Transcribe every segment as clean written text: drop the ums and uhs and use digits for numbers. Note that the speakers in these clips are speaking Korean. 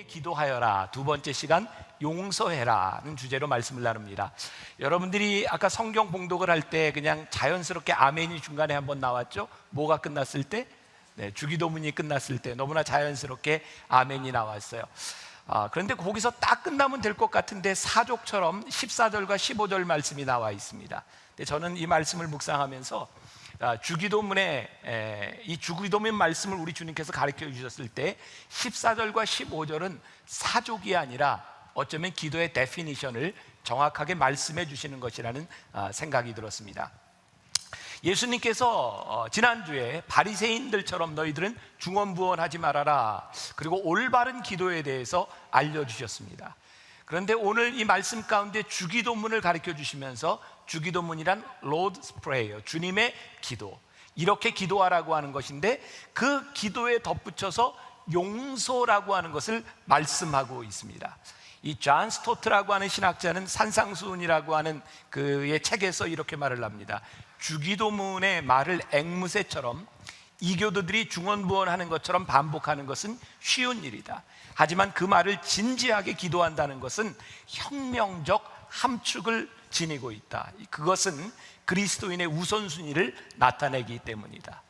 기도하여라. 두 번째 시간, 용서해라는 주제로 말씀을 나눕니다. 여러분들이 아까 성경 봉독을 할 때 그냥 자연스럽게 아멘이 중간에 한번 나왔죠? 뭐가 끝났을 때? 주기도문이 끝났을 때 너무나 자연스럽게 아멘이 나왔어요. 그런데 거기서 딱 끝나면 될 것 같은데 사족처럼 14절과 15절 말씀이 나와 있습니다. 근데 저는 이 말씀을 묵상하면서 주기도문에 이 주기도문 말씀을 우리 주님께서 가르쳐 주셨을 때 14절과 15절은 사족이 아니라 어쩌면 기도의 데피니션을 정확하게 말씀해 주시는 것이라는 생각이 들었습니다. 예수님께서 지난주에 바리새인들처럼 너희들은 중언부언하지 말아라, 그리고 올바른 기도에 대해서 알려주셨습니다. 그런데 오늘 이 말씀 가운데 주기도문을 가르쳐 주시면서 주기도문이란 Lord's Prayer, 주님의 기도, 이렇게 기도하라고 하는 것인데 그 기도에 덧붙여서 용서라고 하는 것을 말씀하고 있습니다. 이 존 스토트라고 하는 신학자는 산상수훈이라고 하는 그의 책에서 이렇게 말을 합니다. 주기도문의 말을 앵무새처럼 이교도들이 중언부언하는 것처럼 반복하는 것은 쉬운 일이다. 하지만 그 말을 진지하게 기도한다는 것은 혁명적 함축을 지니고 있다. 그것은 그리스도인의 우선순위를 나타내기 때문이다.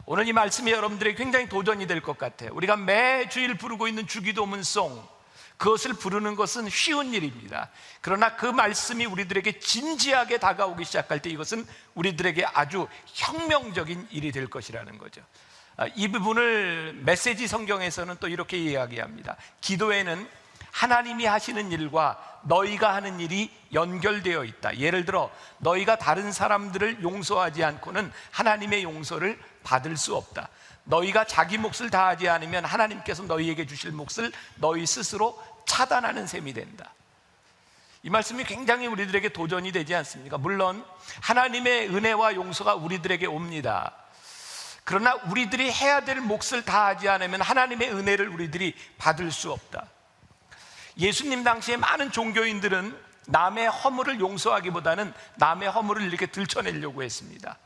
오늘 이 말씀이 여러분들에게 굉장히 도전이 될 것 같아요. 우리가 매주일 부르고 있는 주기도문송, 그것을 부르는 것은 쉬운 일입니다. 그러나 그 말씀이 우리들에게 진지하게 다가오기 시작할 때 이것은 우리들에게 아주 혁명적인 일이 될 것이라는 거죠. 이 부분을 메시지 성경에서는 또 이렇게 이야기합니다. 기도에는 하나님이 하시는 일과 너희가 하는 일이 연결되어 있다. 예를 들어 너희가 다른 사람들을 용서하지 않고는 하나님의 용서를 받을 수 없다. 너희가 자기 몫을 다하지 않으면 하나님께서 너희에게 주실 몫을 너희 스스로 차단하는 셈이 된다. 이 말씀이 굉장히 우리들에게 도전이 되지 않습니까? 물론 하나님의 은혜와 용서가 우리들에게 옵니다. 그러나 우리들이 해야 될 몫을 다하지 않으면 하나님의 은혜를 우리들이 받을 수 없다. 예수님 당시에 많은 종교인들은 남의 허물을 용서하기보다는 남의 허물을 이렇게 들춰내려고 했습니다.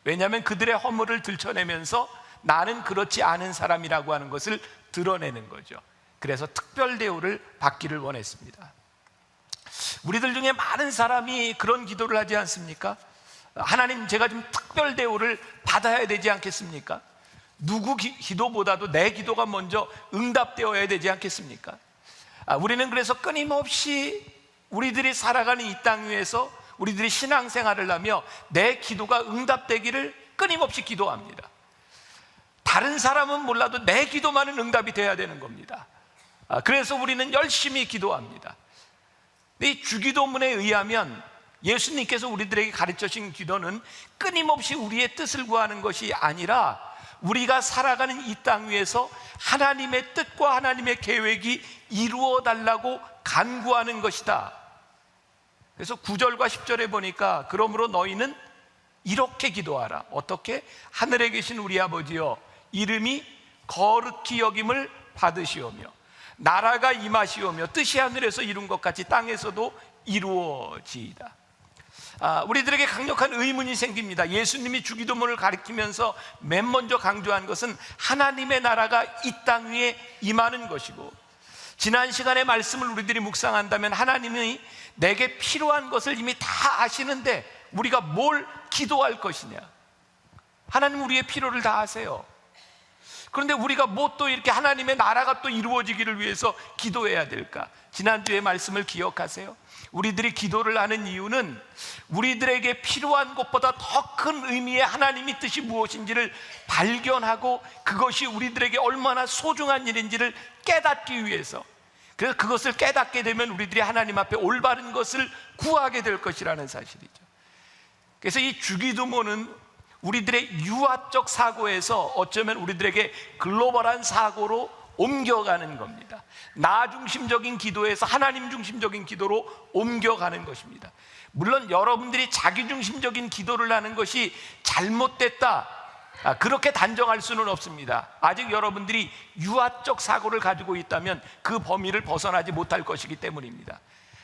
왜냐하면 그들의 허물을 들춰내면서 나는 그렇지 않은 사람이라고 하는 것을 드러내는 거죠. 그래서 특별 대우를 받기를 원했습니다. 우리들 중에 많은 사람이 그런 기도를 하지 않습니까? 하나님, 제가 좀 특별 대우를 받아야 되지 않겠습니까? 누구 기도보다도 내 기도가 먼저 응답되어야 되지 않겠습니까? 우리는 그래서 끊임없이 우리들이 살아가는 이 땅 위에서 우리들이 신앙생활을 하며 내 기도가 응답되기를 끊임없이 기도합니다. 다른 사람은 몰라도 내 기도만은 응답이 돼야 되는 겁니다. 그래서 우리는 열심히 기도합니다. 이 주기도문에 의하면 예수님께서 우리들에게 가르쳐 주신 기도는 끊임없이 우리의 뜻을 구하는 것이 아니라 우리가 살아가는 이 땅 위에서 하나님의 뜻과 하나님의 계획이 이루어 달라고 간구하는 것이다. 그래서 9절과 10절에 보니까 그러므로 너희는 이렇게 기도하라. 어떻게? 하늘에 계신 우리 아버지여, 이름이 거룩히 여김을 받으시오며 나라가 임하시오며 뜻이 하늘에서 이룬 것 같이 땅에서도 이루어지이다. 우리들에게 강력한 의문이 생깁니다. 예수님이 주기도문을 가르치면서 맨 먼저 강조한 것은 하나님의 나라가 이 땅 위에 임하는 것이고, 지난 시간의 말씀을 우리들이 묵상한다면 하나님이 내게 필요한 것을 이미 다 아시는데 우리가 뭘 기도할 것이냐. 하나님 우리의 필요를 다 아세요. 그런데 우리가 뭐 또 이렇게 하나님의 나라가 또 이루어지기를 위해서 기도해야 될까? 지난주의 말씀을 기억하세요? 우리들이 기도를 하는 이유는 우리들에게 필요한 것보다 더 큰 의미의 하나님의 뜻이 무엇인지를 발견하고 그것이 우리들에게 얼마나 소중한 일인지를 깨닫기 위해서, 그래서 그것을 깨닫게 되면 우리들이 하나님 앞에 올바른 것을 구하게 될 것이라는 사실이죠. 그래서 이 주기도문은 우리들의 유아적 사고에서 어쩌면 우리들에게 글로벌한 사고로 옮겨가는 겁니다. 나 중심적인 기도에서 하나님 중심적인 기도로 옮겨가는 것입니다. 물론 여러분들이 자기 중심적인 기도를 하는 것이 잘못됐다, 그렇게 단정할 수는 없습니다. 아직 여러분들이 유아적 사고를 가지고 있다면 그 범위를 벗어나지 못할 것이기 때문입니다.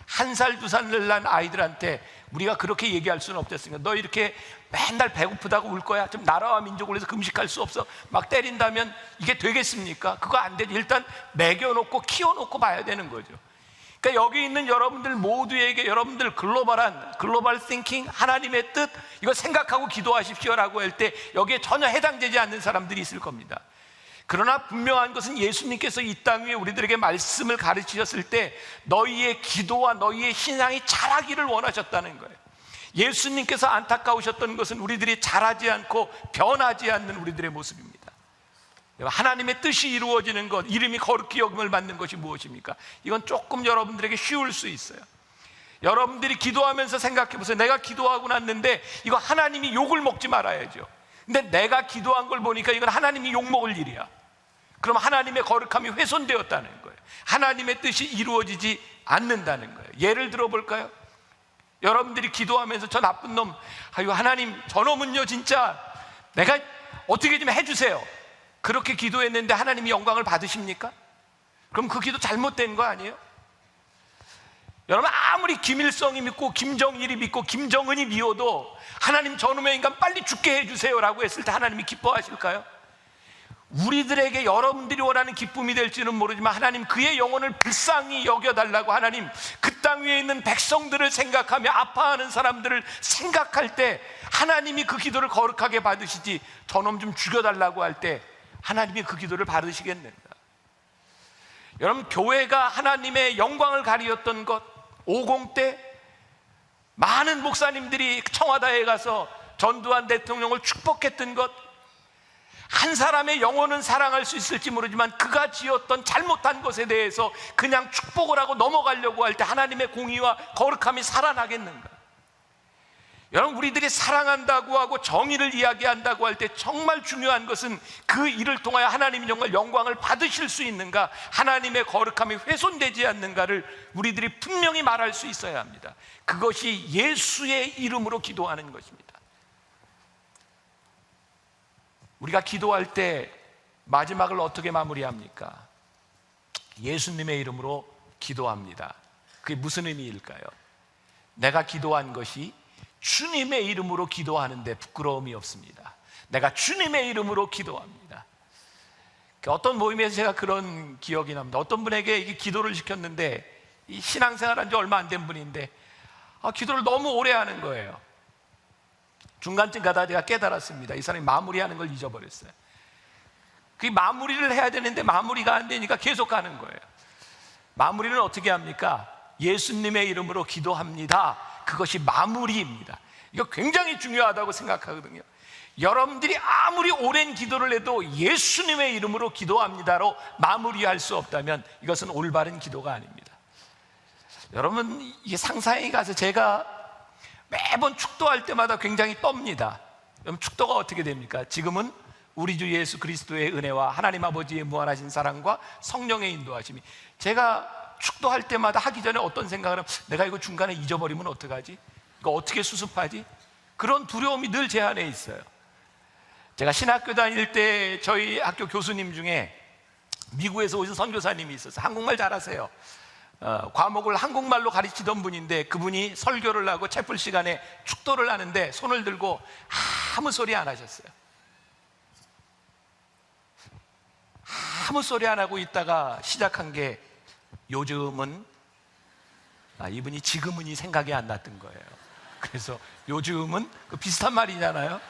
1살, 2살을 난 아이들한테 우리가 그렇게 얘기할 수는 없겠습니까? 너 이렇게 맨날 배고프다고 울 거야? 좀 나라와 민족을 위해서 금식할 수 없어? 막 때린다면 이게 되겠습니까? 그거 안 되죠. 일단 먹여놓고 키워놓고 봐야 되는 거죠. 그러니까 여기 있는 여러분들 모두에게 여러분들 글로벌 띵킹, 하나님의 뜻, 이거 생각하고 기도하십시오라고 할 때 여기에 전혀 해당되지 않는 사람들이 있을 겁니다. 그러나 분명한 것은 예수님께서 이 땅 위에 우리들에게 말씀을 가르치셨을 때 너희의 기도와 너희의 신앙이 자라기를 원하셨다는 거예요. 예수님께서 안타까우셨던 것은 우리들이 자라지 않고 변하지 않는 우리들의 모습입니다. 하나님의 뜻이 이루어지는 것, 이름이 거룩히 여김을 받는 것이 무엇입니까? 이건 조금 여러분들에게 쉬울 수 있어요. 여러분들이 기도하면서 생각해 보세요. 내가 기도하고 났는데 이거 하나님이 욕을 먹지 말아야죠. 근데 내가 기도한 걸 보니까 이건 하나님이 욕먹을 일이야. 그럼 하나님의 거룩함이 훼손되었다는 거예요. 하나님의 뜻이 이루어지지 않는다는 거예요. 예를 들어 볼까요? 여러분들이 기도하면서 저 나쁜 놈, 아유 하나님 저놈은요 진짜 내가 어떻게 좀 해주세요. 그렇게 기도했는데 하나님이 영광을 받으십니까? 그럼 그 기도 잘못된 거 아니에요? 여러분 아무리 김일성이 믿고 김정일이 믿고 김정은이 미워도 하나님 저놈의 인간 빨리 죽게 해주세요라고 했을 때 하나님이 기뻐하실까요? 우리들에게 여러분들이 원하는 기쁨이 될지는 모르지만 하나님 그의 영혼을 불쌍히 여겨달라고 하나님 그 땅 위에 있는 백성들을 생각하며 아파하는 사람들을 생각할 때 하나님이 그 기도를 거룩하게 받으시지 저놈 좀 죽여달라고 할 때 하나님이 그 기도를 받으시겠는가? 여러분 교회가 하나님의 영광을 가리었던 것 50 때 많은 목사님들이 청와대에 가서 전두환 대통령을 축복했던 것 한 사람의 영혼은 사랑할 수 있을지 모르지만 그가 지었던 잘못한 것에 대해서 그냥 축복을 하고 넘어가려고 할 때 하나님의 공의와 거룩함이 살아나겠는가? 여러분 우리들이 사랑한다고 하고 정의를 이야기한다고 할 때 정말 중요한 것은 그 일을 통하여 하나님이 정말 영광을 받으실 수 있는가, 하나님의 거룩함이 훼손되지 않는가를 우리들이 분명히 말할 수 있어야 합니다. 그것이 예수의 이름으로 기도하는 것입니다. 우리가 기도할 때 마지막을 어떻게 마무리합니까? 예수님의 이름으로 기도합니다. 그게 무슨 의미일까요? 내가 기도한 것이 주님의 이름으로 기도하는데 부끄러움이 없습니다. 내가 주님의 이름으로 기도합니다. 어떤 모임에서 제가 그런 기억이 납니다. 어떤 분에게 이게 기도를 시켰는데 이 신앙생활 한 지 얼마 안 된 분인데 기도를 너무 오래 하는 거예요. 중간쯤 가다 제가 깨달았습니다. 이 사람이 마무리하는 걸 잊어버렸어요. 그 마무리를 해야 되는데 마무리가 안 되니까 계속 가는 거예요. 마무리는 어떻게 합니까? 예수님의 이름으로 기도합니다. 그것이 마무리입니다. 이거 굉장히 중요하다고 생각하거든요. 여러분들이 아무리 오랜 기도를 해도 예수님의 이름으로 기도합니다로 마무리할 수 없다면 이것은 올바른 기도가 아닙니다. 여러분 이게 상상에 가서 제가 매번 축도할 때마다 굉장히 떱니다. 그럼 축도가 어떻게 됩니까? 지금은 우리 주 예수 그리스도의 은혜와 하나님 아버지의 무한하신 사랑과 성령의 인도하심이, 제가 축도할 때마다 하기 전에 어떤 생각을 하면 내가 이거 중간에 잊어버리면 어떡하지? 이거 어떻게 수습하지? 그런 두려움이 늘 제 안에 있어요. 제가 신학교 다닐 때 저희 학교 교수님 중에 미국에서 오신 선교사님이 있었어요. 한국말 잘하세요. 과목을 한국말로 가르치던 분인데 그분이 설교를 하고 채플 시간에 축도를 하는데 손을 들고 아무 소리 안 하셨어요. 아무 소리 안 하고 있다가 시작한 게 요즘은, 이분이 지금은이 생각이 안 났던 거예요. 그래서 요즘은 그 비슷한 말이잖아요.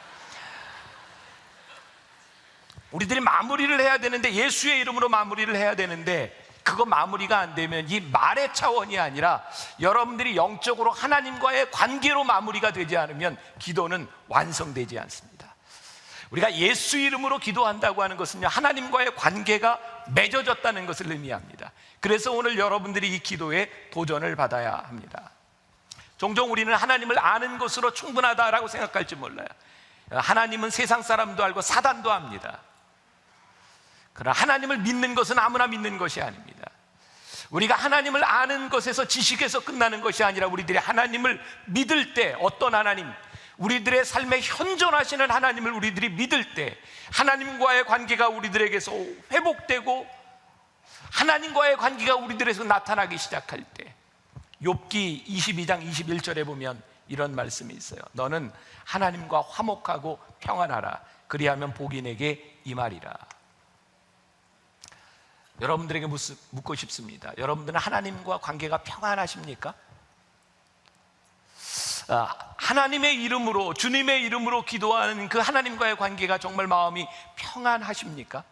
우리들이 마무리를 해야 되는데, 예수의 이름으로 마무리를 해야 되는데 그거 마무리가 안 되면 이 말의 차원이 아니라 여러분들이 영적으로 하나님과의 관계로 마무리가 되지 않으면 기도는 완성되지 않습니다. 우리가 예수 이름으로 기도한다고 하는 것은요, 하나님과의 관계가 맺어졌다는 것을 의미합니다. 그래서 오늘 여러분들이 이 기도에 도전을 받아야 합니다. 종종 우리는 하나님을 아는 것으로 충분하다라고 생각할지 몰라요. 하나님은 세상 사람도 알고 사단도 압니다. 그러나 하나님을 믿는 것은 아무나 믿는 것이 아닙니다. 우리가 하나님을 아는 것에서, 지식에서 끝나는 것이 아니라 우리들이 하나님을 믿을 때, 어떤 하나님, 우리들의 삶에 현존하시는 하나님을 우리들이 믿을 때 하나님과의 관계가 우리들에게서 회복되고 하나님과의 관계가 우리들에게서 나타나기 시작할 때 욥기 22장 21절에 보면 이런 말씀이 있어요. 너는 하나님과 화목하고 평안하라. 그리하면 복이 내게 임하리라. 여러분들에게 묻고 싶습니다. 여러분들은 하나님과 관계가 평안하십니까? 하나님의 이름으로, 주님의 이름으로 기도하는 그 하나님과의 관계가 정말 마음이 평안하십니까?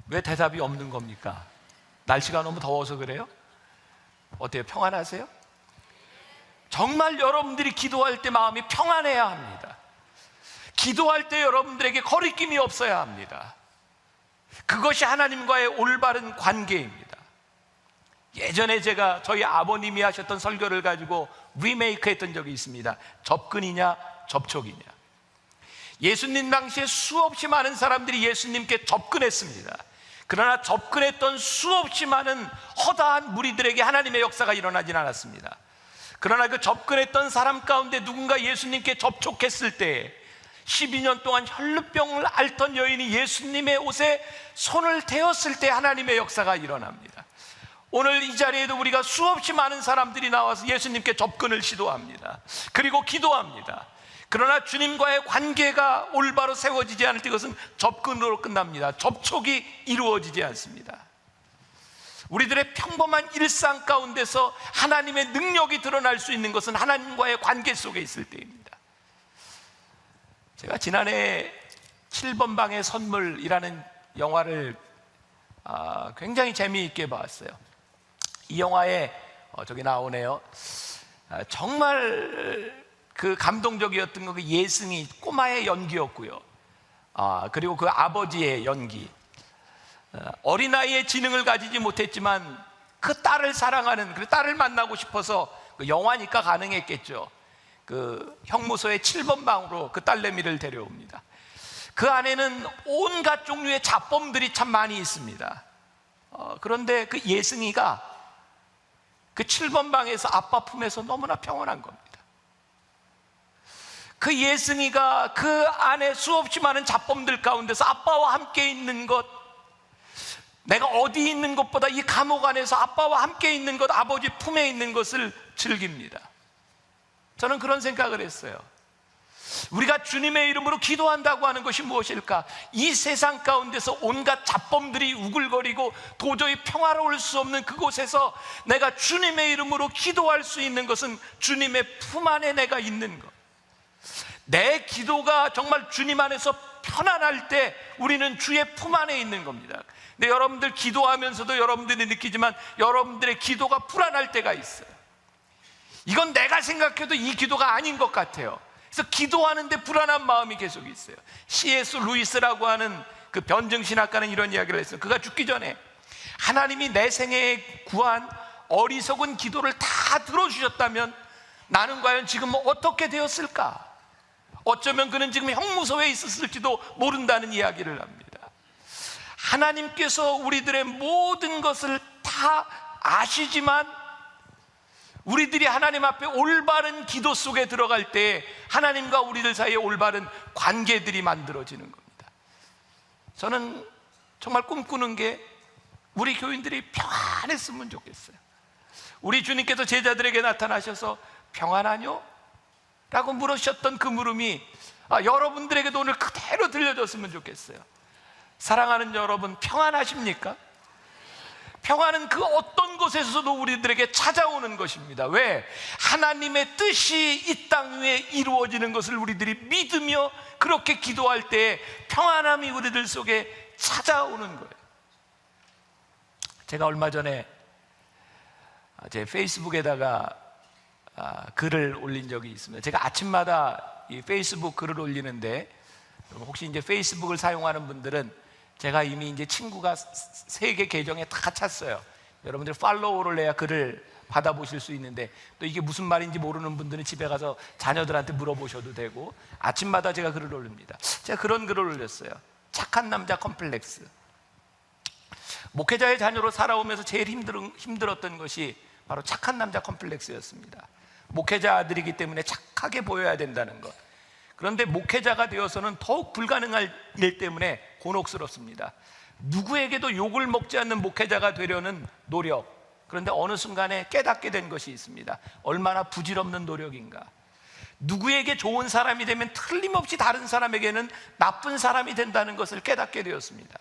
왜 대답이 없는 겁니까? 날씨가 너무 더워서 그래요? 어때요? 평안하세요? 정말 여러분들이 기도할 때 마음이 평안해야 합니다. 기도할 때 여러분들에게 거리낌이 없어야 합니다. 그것이 하나님과의 올바른 관계입니다. 예전에 제가 저희 아버님이 하셨던 설교를 가지고 리메이크 했던 적이 있습니다. 접근이냐 접촉이냐. 예수님 당시에 수없이 많은 사람들이 예수님께 접근했습니다. 그러나 접근했던 수없이 많은 허다한 무리들에게 하나님의 역사가 일어나진 않았습니다. 그러나 그 접근했던 사람 가운데 누군가 예수님께 접촉했을 때 12년 동안 혈루병을 앓던 여인이 예수님의 옷에 손을 대었을 때 하나님의 역사가 일어납니다. 오늘 이 자리에도 우리가 수없이 많은 사람들이 나와서 예수님께 접근을 시도합니다. 그리고 기도합니다. 그러나 주님과의 관계가 올바로 세워지지 않을 때 그것은 접근으로 끝납니다. 접촉이 이루어지지 않습니다. 우리들의 평범한 일상 가운데서 하나님의 능력이 드러날 수 있는 것은 하나님과의 관계 속에 있을 때입니다. 제가 지난해 7번 방의 선물이라는 영화를 굉장히 재미있게 봤어요. 이 영화에 저기 나오네요. 정말 그 감동적이었던 거 그 예승이 꼬마의 연기였고요. 그리고 그 아버지의 연기. 어린아이의 지능을 가지지 못했지만 그 딸을 사랑하는, 그 딸을 만나고 싶어서 그 영화니까 가능했겠죠. 그 형무소의 7번 방으로 그 딸내미를 데려옵니다. 그 안에는 온갖 종류의 잡범들이 참 많이 있습니다. 그런데 그 예승이가 그 7번 방에서 아빠 품에서 너무나 평온한 겁니다. 그 예승이가 그 안에 수없이 많은 잡범들 가운데서 아빠와 함께 있는 것, 내가 어디 있는 것보다 이 감옥 안에서 아빠와 함께 있는 것, 아버지 품에 있는 것을 즐깁니다. 저는 그런 생각을 했어요. 우리가 주님의 이름으로 기도한다고 하는 것이 무엇일까? 이 세상 가운데서 온갖 잡범들이 우글거리고 도저히 평화로울 수 없는 그곳에서 내가 주님의 이름으로 기도할 수 있는 것은 주님의 품 안에 내가 있는 것. 내 기도가 정말 주님 안에서 편안할 때 우리는 주의 품 안에 있는 겁니다. 근데 여러분들 기도하면서도 여러분들이 느끼지만 여러분들의 기도가 불안할 때가 있어요. 이건 내가 생각해도 이 기도가 아닌 것 같아요. 그래서 기도하는데 불안한 마음이 계속 있어요. C.S. 루이스라고 하는 그 변증신학가는 이런 이야기를 했어요. 그가 죽기 전에 하나님이 내 생애에 구한 어리석은 기도를 다 들어주셨다면 나는 과연 지금 어떻게 되었을까? 어쩌면 그는 지금 형무소에 있었을지도 모른다는 이야기를 합니다. 하나님께서 우리들의 모든 것을 다 아시지만 우리들이 하나님 앞에 올바른 기도 속에 들어갈 때 하나님과 우리들 사이에 올바른 관계들이 만들어지는 겁니다. 저는 정말 꿈꾸는 게 우리 교인들이 평안했으면 좋겠어요. 우리 주님께서 제자들에게 나타나셔서 평안하뇨? 라고 물으셨던 그 물음이 여러분들에게도 오늘 그대로 들려줬으면 좋겠어요. 사랑하는 여러분, 평안하십니까? 평안은 그 어떤 곳에서도 우리들에게 찾아오는 것입니다. 왜? 하나님의 뜻이 이 땅 위에 이루어지는 것을 우리들이 믿으며 그렇게 기도할 때 평안함이 우리들 속에 찾아오는 거예요. 제가 얼마 전에 제 페이스북에다가 글을 올린 적이 있습니다. 제가 아침마다 이 페이스북 글을 올리는데 혹시 이제 페이스북을 사용하는 분들은 제가 이미 이제 친구가 3개 계정에 다 찼어요. 여러분들 팔로우를 해야 글을 받아보실 수 있는데 또 이게 무슨 말인지 모르는 분들은 집에 가서 자녀들한테 물어보셔도 되고 아침마다 제가 글을 올립니다. 제가 그런 글을 올렸어요. 착한 남자 컴플렉스. 목회자의 자녀로 살아오면서 제일 힘들었던 것이 바로 착한 남자 컴플렉스였습니다. 목회자 아들이기 때문에 착하게 보여야 된다는 것. 그런데 목회자가 되어서는 더욱 불가능한 일 때문에 곤혹스럽습니다. 누구에게도 욕을 먹지 않는 목회자가 되려는 노력, 그런데 어느 순간에 깨닫게 된 것이 있습니다. 얼마나 부질없는 노력인가. 누구에게 좋은 사람이 되면 틀림없이 다른 사람에게는 나쁜 사람이 된다는 것을 깨닫게 되었습니다.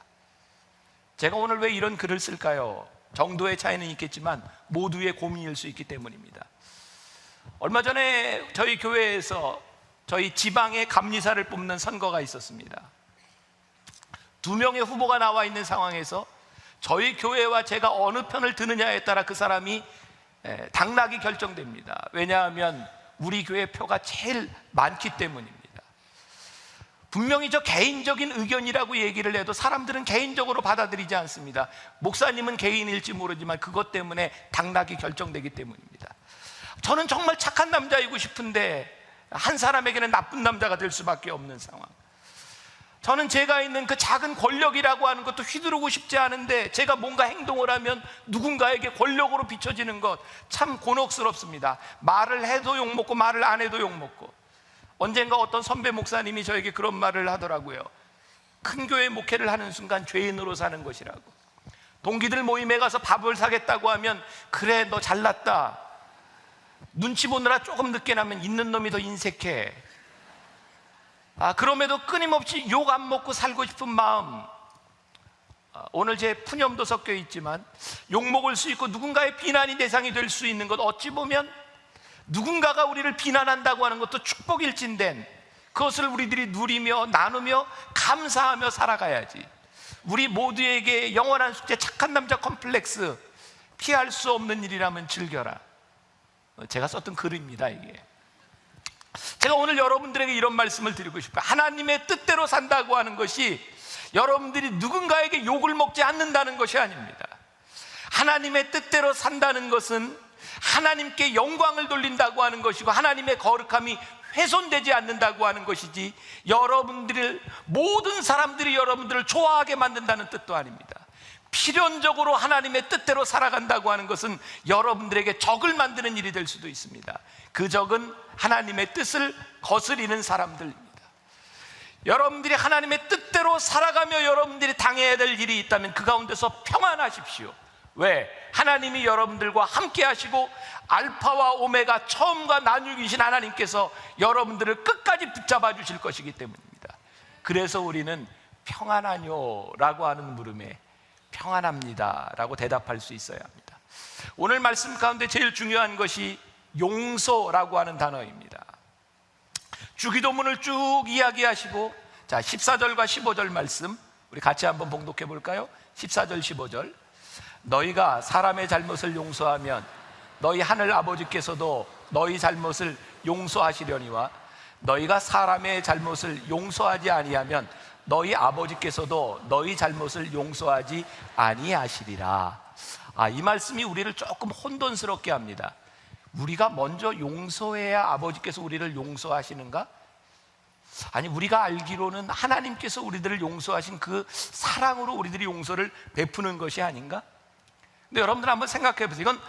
제가 오늘 왜 이런 글을 쓸까요? 정도의 차이는 있겠지만 모두의 고민일 수 있기 때문입니다. 얼마 전에 저희 교회에서 저희 지방의 감리사를 뽑는 선거가 있었습니다. 2명의 후보가 나와 있는 상황에서 저희 교회와 제가 어느 편을 드느냐에 따라 그 사람이 당락이 결정됩니다. 왜냐하면 우리 교회 표가 제일 많기 때문입니다. 분명히 저 개인적인 의견이라고 얘기를 해도 사람들은 개인적으로 받아들이지 않습니다. 목사님은 개인일지 모르지만 그것 때문에 당락이 결정되기 때문입니다. 저는 정말 착한 남자이고 싶은데 한 사람에게는 나쁜 남자가 될 수밖에 없는 상황. 저는 제가 있는 그 작은 권력이라고 하는 것도 휘두르고 싶지 않은데 제가 뭔가 행동을 하면 누군가에게 권력으로 비춰지는 것 참 곤혹스럽습니다. 말을 해도 욕먹고 말을 안 해도 욕먹고. 언젠가 어떤 선배 목사님이 저에게 그런 말을 하더라고요. 큰 교회 목회를 하는 순간 죄인으로 사는 것이라고. 동기들 모임에 가서 밥을 사겠다고 하면 그래 너 잘났다, 눈치 보느라 조금 늦게 나면 있는 놈이 더 인색해. 그럼에도 끊임없이 욕 안 먹고 살고 싶은 마음. 오늘 제 푸념도 섞여 있지만 욕 먹을 수 있고 누군가의 비난이 대상이 될 수 있는 것, 어찌 보면 누군가가 우리를 비난한다고 하는 것도 축복일진된 그것을 우리들이 누리며 나누며 감사하며 살아가야지. 우리 모두에게 영원한 숙제 착한 남자 컴플렉스 피할 수 없는 일이라면 즐겨라. 제가 썼던 글입니다. 이게 제가 오늘 여러분들에게 이런 말씀을 드리고 싶어요. 하나님의 뜻대로 산다고 하는 것이 여러분들이 누군가에게 욕을 먹지 않는다는 것이 아닙니다. 하나님의 뜻대로 산다는 것은 하나님께 영광을 돌린다고 하는 것이고 하나님의 거룩함이 훼손되지 않는다고 하는 것이지, 여러분들을 모든 사람들이 여러분들을 좋아하게 만든다는 뜻도 아닙니다. 필연적으로 하나님의 뜻대로 살아간다고 하는 것은 여러분들에게 적을 만드는 일이 될 수도 있습니다. 그 적은 하나님의 뜻을 거스리는 사람들입니다. 여러분들이 하나님의 뜻대로 살아가며 여러분들이 당해야 될 일이 있다면 그 가운데서 평안하십시오. 왜? 하나님이 여러분들과 함께 하시고 알파와 오메가 처음과 나중이신 하나님께서 여러분들을 끝까지 붙잡아 주실 것이기 때문입니다. 그래서 우리는 평안하뇨? 라고 하는 물음에 평안합니다 라고 대답할 수 있어야 합니다. 오늘 말씀 가운데 제일 중요한 것이 용서라고 하는 단어입니다. 주기도문을 쭉 이야기하시고, 자 14절과 15절 말씀 우리 같이 한번 봉독해 볼까요? 14절 15절. 너희가 사람의 잘못을 용서하면 너희 하늘 아버지께서도 너희 잘못을 용서하시려니와 너희가 사람의 잘못을 용서하지 아니하면 너희 아버지께서도 너희 잘못을 용서하지 아니하시리라. 이 말씀이 우리를 조금 혼돈스럽게 합니다. 우리가 먼저 용서해야 아버지께서 우리를 용서하시는가? 아니, 우리가 알기로는 하나님께서 우리들을 용서하신 그 사랑으로 우리들이 용서를 베푸는 것이 아닌가? 근데 여러분들 한번 생각해 보세요. 이건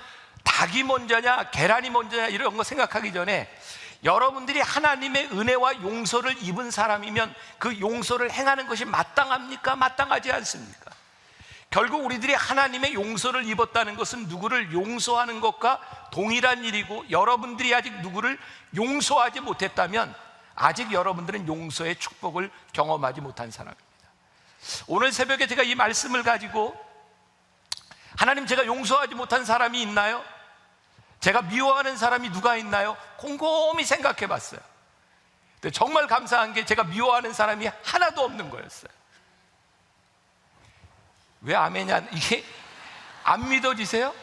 닭이 먼저냐 계란이 먼저냐 이런 거 생각하기 전에 여러분들이 하나님의 은혜와 용서를 입은 사람이면 그 용서를 행하는 것이 마땅합니까? 마땅하지 않습니까? 결국 우리들이 하나님의 용서를 입었다는 것은 누구를 용서하는 것과 동일한 일이고, 여러분들이 아직 누구를 용서하지 못했다면 아직 여러분들은 용서의 축복을 경험하지 못한 사람입니다. 오늘 새벽에 제가 이 말씀을 가지고 하나님, 제가 용서하지 못한 사람이 있나요? 제가 미워하는 사람이 누가 있나요? 곰곰이 생각해 봤어요. 근데 정말 감사한 게 제가 미워하는 사람이 하나도 없는 거였어요. 왜 아멘이냐? 이게 안 믿어지세요?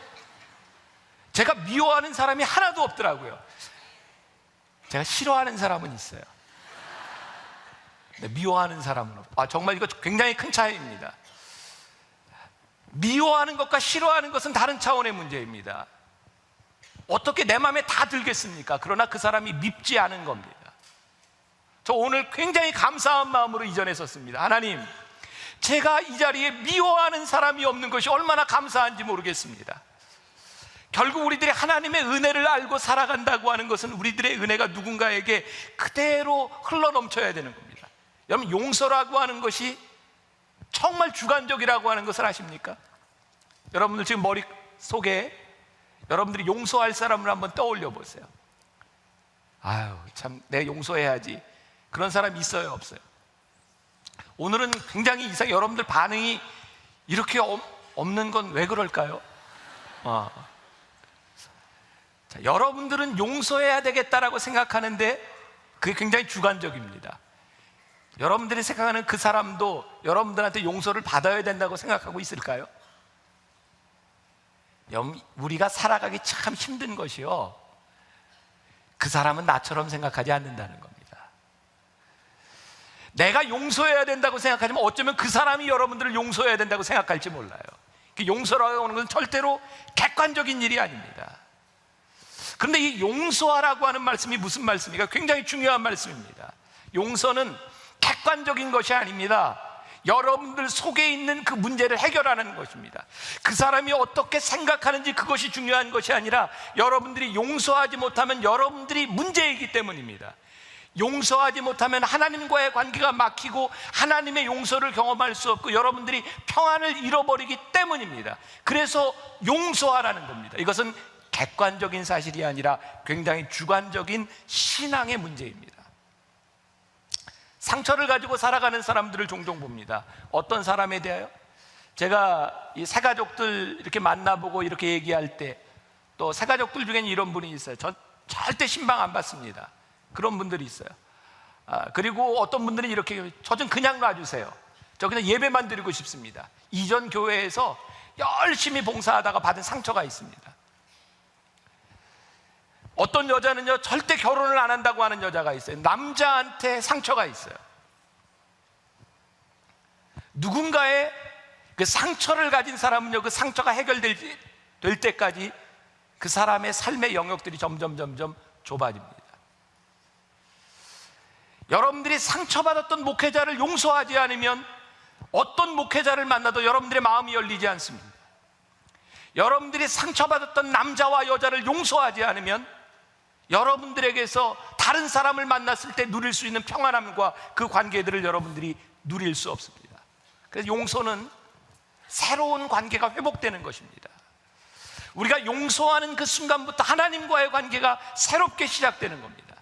제가 미워하는 사람이 하나도 없더라고요. 제가 싫어하는 사람은 있어요. 근데 미워하는 사람은 없어요. 정말 이거 굉장히 큰 차이입니다. 미워하는 것과 싫어하는 것은 다른 차원의 문제입니다. 어떻게 내 마음에 다 들겠습니까? 그러나 그 사람이 밉지 않은 겁니다. 저 오늘 굉장히 감사한 마음으로 이 전에 섰습니다. 하나님, 제가 이 자리에 미워하는 사람이 없는 것이 얼마나 감사한지 모르겠습니다. 결국 우리들이 하나님의 은혜를 알고 살아간다고 하는 것은 우리들의 은혜가 누군가에게 그대로 흘러넘쳐야 되는 겁니다. 여러분, 용서라고 하는 것이 정말 주관적이라고 하는 것을 아십니까? 여러분들 지금 머릿속에 여러분들이 용서할 사람을 한번 떠올려 보세요. 아유, 참, 내가 용서해야지. 그런 사람 있어요, 없어요? 오늘은 굉장히 여러분들 반응이 이렇게 없는 건 왜 그럴까요? 자, 여러분들은 용서해야 되겠다라고 생각하는데 그게 굉장히 주관적입니다. 여러분들이 생각하는 그 사람도 여러분들한테 용서를 받아야 된다고 생각하고 있을까요? 우리가 살아가기 참 힘든 것이요, 그 사람은 나처럼 생각하지 않는다는 겁니다. 내가 용서해야 된다고 생각하지만 어쩌면 그 사람이 여러분들을 용서해야 된다고 생각할지 몰라요. 용서라고 하는 것은 절대로 객관적인 일이 아닙니다. 그런데 이 용서하라고 하는 말씀이 무슨 말씀입니까? 굉장히 중요한 말씀입니다. 용서는 객관적인 것이 아닙니다. 여러분들 속에 있는 그 문제를 해결하는 것입니다. 그 사람이 어떻게 생각하는지 그것이 중요한 것이 아니라 여러분들이 용서하지 못하면 여러분들이 문제이기 때문입니다. 용서하지 못하면 하나님과의 관계가 막히고 하나님의 용서를 경험할 수 없고 여러분들이 평안을 잃어버리기 때문입니다. 그래서 용서하라는 겁니다. 이것은 객관적인 사실이 아니라 굉장히 주관적인 신앙의 문제입니다. 상처를 가지고 살아가는 사람들을 종종 봅니다. 어떤 사람에 대하여? 제가 이 새가족들 이렇게 만나보고 이렇게 얘기할 때 또 새가족들 중에는 이런 분이 있어요. 전 절대 신방 안 받습니다. 그런 분들이 있어요. 그리고 어떤 분들은 이렇게, 저 좀 그냥 놔주세요. 저 그냥 예배만 드리고 싶습니다. 이전 교회에서 열심히 봉사하다가 받은 상처가 있습니다. 어떤 여자는요, 절대 결혼을 안 한다고 하는 여자가 있어요. 남자한테 상처가 있어요. 누군가의 그 상처를 가진 사람은요, 그 상처가 해결될 때까지 그 사람의 삶의 영역들이 점점 좁아집니다. 여러분들이 상처받았던 목회자를 용서하지 않으면 어떤 목회자를 만나도 여러분들의 마음이 열리지 않습니다. 여러분들이 상처받았던 남자와 여자를 용서하지 않으면 여러분들에게서 다른 사람을 만났을 때 누릴 수 있는 평안함과 그 관계들을 여러분들이 누릴 수 없습니다. 그래서 용서는 새로운 관계가 회복되는 것입니다. 우리가 용서하는 그 순간부터 하나님과의 관계가 새롭게 시작되는 겁니다.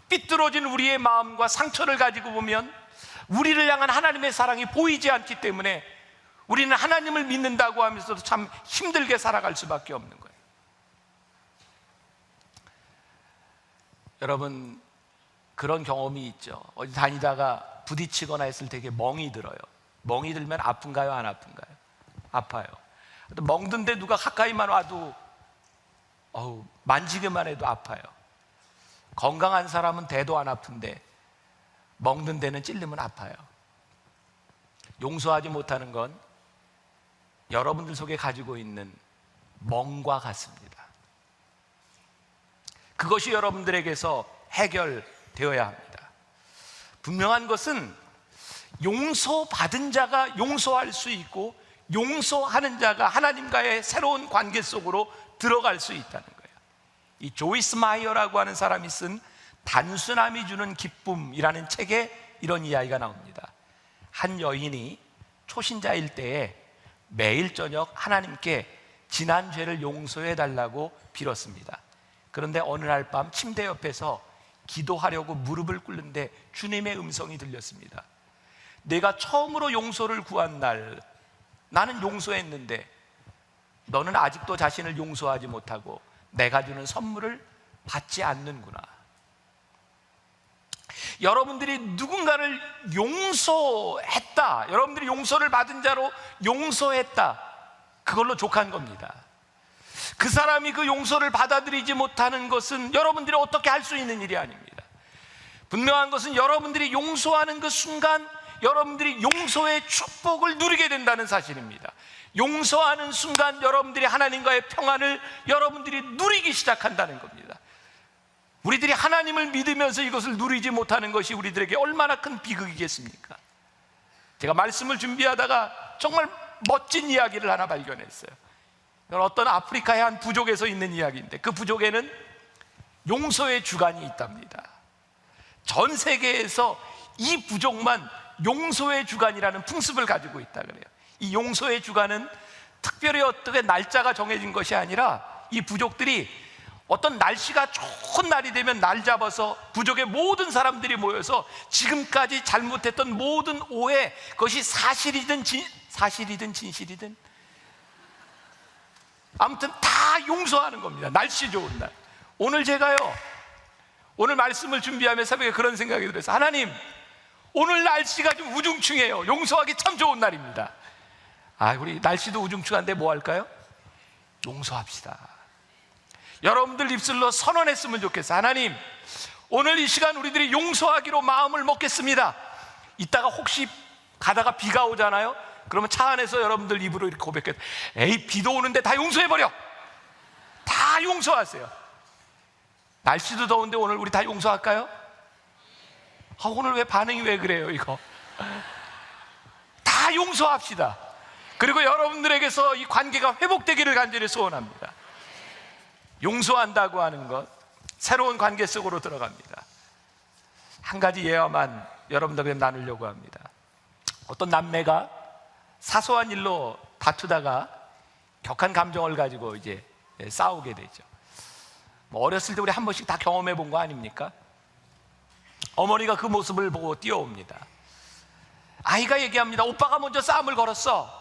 삐뚤어진 우리의 마음과 상처를 가지고 보면 우리를 향한 하나님의 사랑이 보이지 않기 때문에 우리는 하나님을 믿는다고 하면서도 참 힘들게 살아갈 수밖에 없는 거예요. 여러분, 그런 경험이 있죠. 어디 다니다가 부딪히거나 했을 때 되게 멍이 들어요. 멍이 들면 아픈가요, 안 아픈가요? 아파요. 멍든데 누가 가까이만 와도 만지기만 해도 아파요. 건강한 사람은 대도 안 아픈데 멍든 데는 찔리면 아파요. 용서하지 못하는 건 여러분들 속에 가지고 있는 멍과 같습니다. 그것이 여러분들에게서 해결되어야 합니다. 분명한 것은 용서받은 자가 용서할 수 있고 용서하는 자가 하나님과의 새로운 관계 속으로 들어갈 수 있다는 거예요. 이 조이스 마이어라고 하는 사람이 쓴 단순함이 주는 기쁨이라는 책에 이런 이야기가 나옵니다. 한 여인이 초신자일 때에 매일 저녁 하나님께 지난 죄를 용서해 달라고 빌었습니다. 그런데 어느 날 밤 침대 옆에서 기도하려고 무릎을 꿇는데 주님의 음성이 들렸습니다. 내가 처음으로 용서를 구한 날 나는 용서했는데 너는 아직도 자신을 용서하지 못하고 내가 주는 선물을 받지 않는구나. 여러분들이 누군가를 용서했다, 여러분들이 용서를 받은 자로 용서했다, 그걸로 족한 겁니다. 그 사람이 그 용서를 받아들이지 못하는 것은 여러분들이 어떻게 할 수 있는 일이 아닙니다. 분명한 것은 여러분들이 용서하는 그 순간 여러분들이 용서의 축복을 누리게 된다는 사실입니다. 용서하는 순간 여러분들이 하나님과의 평안을 여러분들이 누리기 시작한다는 겁니다. 우리들이 하나님을 믿으면서 이것을 누리지 못하는 것이 우리들에게 얼마나 큰 비극이겠습니까? 제가 말씀을 준비하다가 정말 멋진 이야기를 하나 발견했어요. 어떤 아프리카의 한 부족에서 있는 이야기인데 그 부족에는 용서의 주간이 있답니다. 전 세계에서 이 부족만 용서의 주간이라는 풍습을 가지고 있다 그래요. 이 용서의 주간은 특별히 어떻게 날짜가 정해진 것이 아니라 이 부족들이 어떤 날씨가 좋은 날이 되면 날 잡아서 부족의 모든 사람들이 모여서 지금까지 잘못했던 모든 오해, 그것이 사실이든 진실이든 아무튼 다 용서하는 겁니다. 날씨 좋은 날. 오늘 제가요, 오늘 말씀을 준비하며 새벽에 그런 생각이 들어서, 하나님, 오늘 날씨가 좀 우중충해요. 용서하기 참 좋은 날입니다. 우리 날씨도 우중충한데 뭐 할까요? 용서합시다. 여러분들 입술로 선언했으면 좋겠어요. 하나님, 오늘 이 시간 우리들이 용서하기로 마음을 먹겠습니다. 이따가 혹시 가다가 비가 오잖아요. 그러면 차 안에서 여러분들 입으로 이렇게 고백해요. 에이, 비도 오는데 다 용서해버려. 다 용서하세요. 날씨도 더운데 오늘 우리 다 용서할까요? 오늘 왜 반응이 왜 그래요 이거? 다 용서합시다. 그리고 여러분들에게서 이 관계가 회복되기를 간절히 소원합니다. 용서한다고 하는 것, 새로운 관계 속으로 들어갑니다. 한 가지 예화만 여러분들에게 나누려고 합니다. 어떤 남매가 사소한 일로 다투다가 격한 감정을 가지고 이제 싸우게 되죠. 어렸을 때 우리 한 번씩 다 경험해 본 거 아닙니까? 어머니가 그 모습을 보고 뛰어옵니다. 아이가 얘기합니다. 오빠가 먼저 싸움을 걸었어.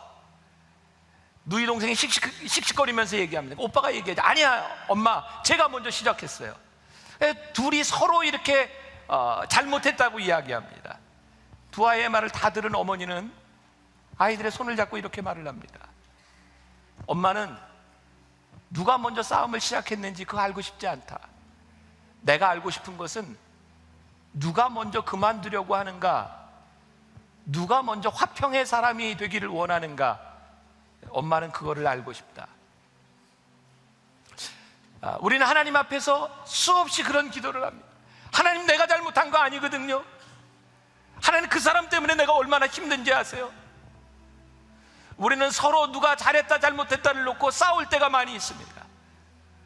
누이 동생이 씩씩거리면서 얘기합니다. 오빠가 얘기하죠. 아니야 엄마, 제가 먼저 시작했어요. 둘이 서로 이렇게 잘못했다고 이야기합니다. 두 아이의 말을 다 들은 어머니는 아이들의 손을 잡고 이렇게 말을 합니다. 엄마는 누가 먼저 싸움을 시작했는지 그거 알고 싶지 않다. 내가 알고 싶은 것은 누가 먼저 그만두려고 하는가, 누가 먼저 화평의 사람이 되기를 원하는가, 엄마는 그거를 알고 싶다. 우리는 하나님 앞에서 수없이 그런 기도를 합니다. 하나님, 내가 잘못한 거 아니거든요. 하나님, 그 사람 때문에 내가 얼마나 힘든지 아세요? 우리는 서로 누가 잘했다 잘못했다를 놓고 싸울 때가 많이 있습니다.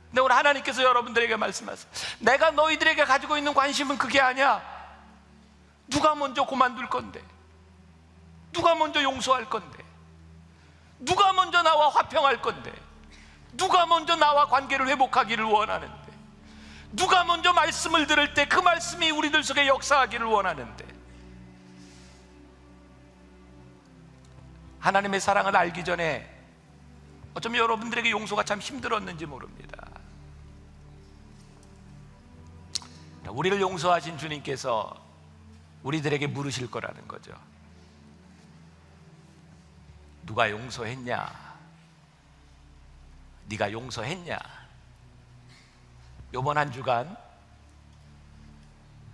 근데 오늘 하나님께서 여러분들에게 말씀하세요. 내가 너희들에게 가지고 있는 관심은 그게 아니야. 누가 먼저 그만둘 건데, 누가 먼저 용서할 건데, 누가 먼저 나와 화평할 건데, 누가 먼저 나와 관계를 회복하기를 원하는데, 누가 먼저 말씀을 들을 때 그 말씀이 우리들 속에 역사하기를 원하는데, 하나님의 사랑을 알기 전에 어쩌면 여러분들에게 용서가 참 힘들었는지 모릅니다. 우리를 용서하신 주님께서 우리들에게 물으실 거라는 거죠. 누가 용서했냐? 네가 용서했냐? 이번 한 주간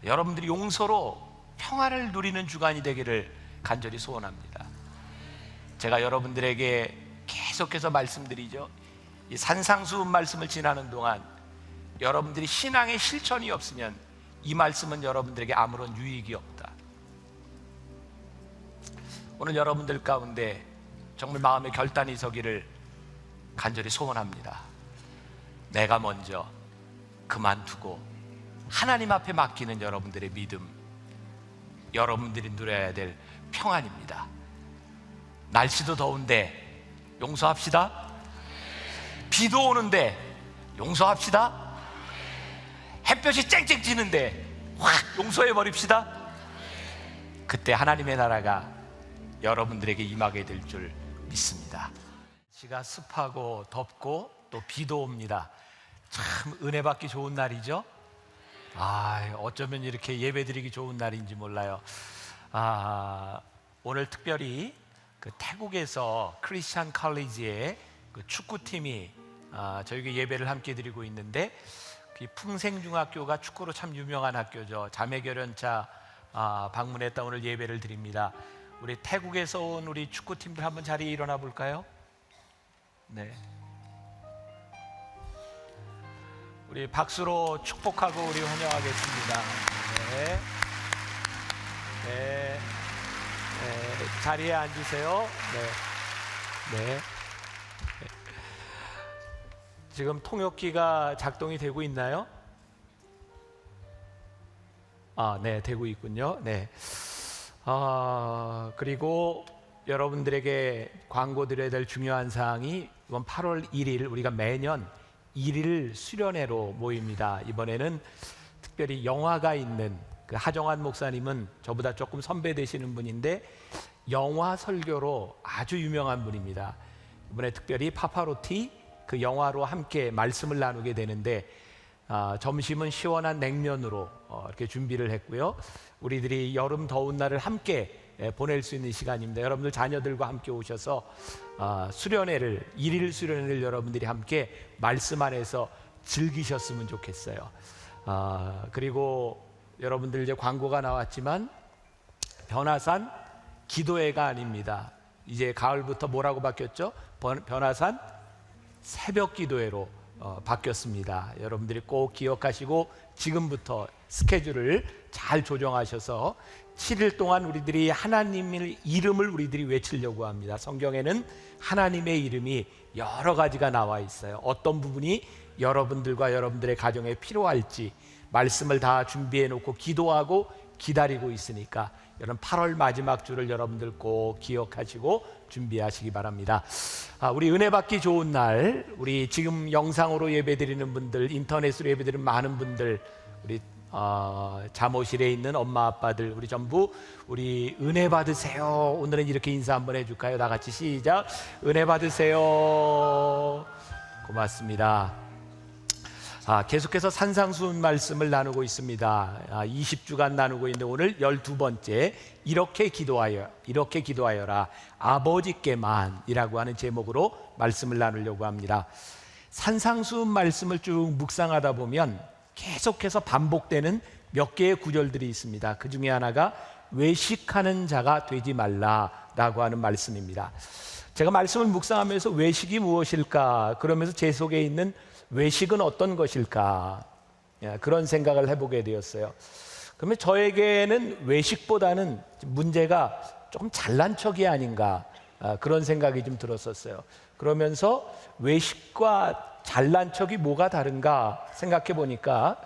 여러분들이 용서로 평화를 누리는 주간이 되기를 간절히 소원합니다. 제가 여러분들에게 계속해서 말씀드리죠. 이 산상수훈 말씀을 지나는 동안 여러분들이 신앙의 실천이 없으면 이 말씀은 여러분들에게 아무런 유익이 없다. 오늘 여러분들 가운데 정말 마음의 결단이 서기를 간절히 소원합니다. 내가 먼저 그만두고 하나님 앞에 맡기는 여러분들의 믿음, 여러분들이 누려야 될 평안입니다. 날씨도 더운데 용서합시다. 비도 오는데 용서합시다. 햇볕이 쨍쨍 지는데 확 용서해 버립시다. 그때 하나님의 나라가 여러분들에게 임하게 될 줄 믿습니다. 날씨가 습하고 덥고 또 비도 옵니다. 참 은혜 받기 좋은 날이죠. 어쩌면 이렇게 예배 드리기 좋은 날인지 몰라요. 오늘 특별히 그 태국에서 크리스찬 컬리지의 그 축구팀이 저에게 예배를 함께 드리고 있는데, 그 풍생중학교가 축구로 참 유명한 학교죠. 자매결연차 방문했다 오늘 예배를 드립니다. 우리 태국에서 온 우리 축구팀들 한번 자리에 일어나 볼까요? 네. 우리 박수로 축복하고 우리 환영하겠습니다. 네. 네. 네. 자리에 앉으세요. 네. 네. 지금 통역기가 작동이 되고 있나요? 네, 되고 있군요. 네. 그리고 여러분들에게 광고 드려야 될 중요한 사항이 이번 8월 1일 우리가 매년 일일 수련회로 모입니다. 이번에는 특별히 영화가 있는 그 하정환 목사님은 저보다 조금 선배 되시는 분인데 영화 설교로 아주 유명한 분입니다. 이번에 특별히 파파로티 그 영화로 함께 말씀을 나누게 되는데 점심은 시원한 냉면으로 이렇게 준비를 했고요. 우리들이 여름 더운 날을 함께 보낼 수 있는 시간입니다. 여러분들 자녀들과 함께 오셔서 수련회를 일일 수련회를 여러분들이 함께 말씀 안에서 즐기셨으면 좋겠어요. 그리고 여러분들 이제 광고가 나왔지만 변화산 기도회가 아닙니다. 이제 가을부터 뭐라고 바뀌었죠? 변화산 새벽 기도회로 바뀌었습니다. 여러분들이 꼭 기억하시고 지금부터 스케줄을 잘 조정하셔서 7일 동안 우리들이 하나님의 이름을 우리들이 외치려고 합니다. 성경에는 하나님의 이름이 여러 가지가 나와 있어요. 어떤 부분이 여러분들과 여러분들의 가정에 필요할지 말씀을 다 준비해 놓고 기도하고 기다리고 있으니까 여러분 8월 마지막 주를 여러분들 꼭 기억하시고 준비하시기 바랍니다. 우리 은혜 받기 좋은 날, 우리 지금 영상으로 예배드리는 분들, 인터넷으로 예배드리는 많은 분들, 우리 잠옷실에 있는 엄마 아빠들, 우리 전부 우리 은혜 받으세요. 오늘은 이렇게 인사 한번 해줄까요? 다 같이 시작. 은혜 받으세요. 고맙습니다. 계속해서 산상수훈 말씀을 나누고 있습니다. 20주간 나누고 있는데 오늘 12번째 이렇게 기도하여라 아버지께만이라고 하는 제목으로 말씀을 나누려고 합니다. 산상수훈 말씀을 쭉 묵상하다 보면 계속해서 반복되는 몇 개의 구절들이 있습니다. 그 중에 하나가 외식하는 자가 되지 말라라고 하는 말씀입니다. 제가 말씀을 묵상하면서 외식이 무엇일까, 그러면서 제 속에 있는 외식은 어떤 것일까, 그런 생각을 해보게 되었어요. 그러면 저에게는 외식보다는 문제가 조금 잘난 척이 아닌가, 그런 생각이 좀 들었었어요. 그러면서 외식과 잘난 척이 뭐가 다른가 생각해 보니까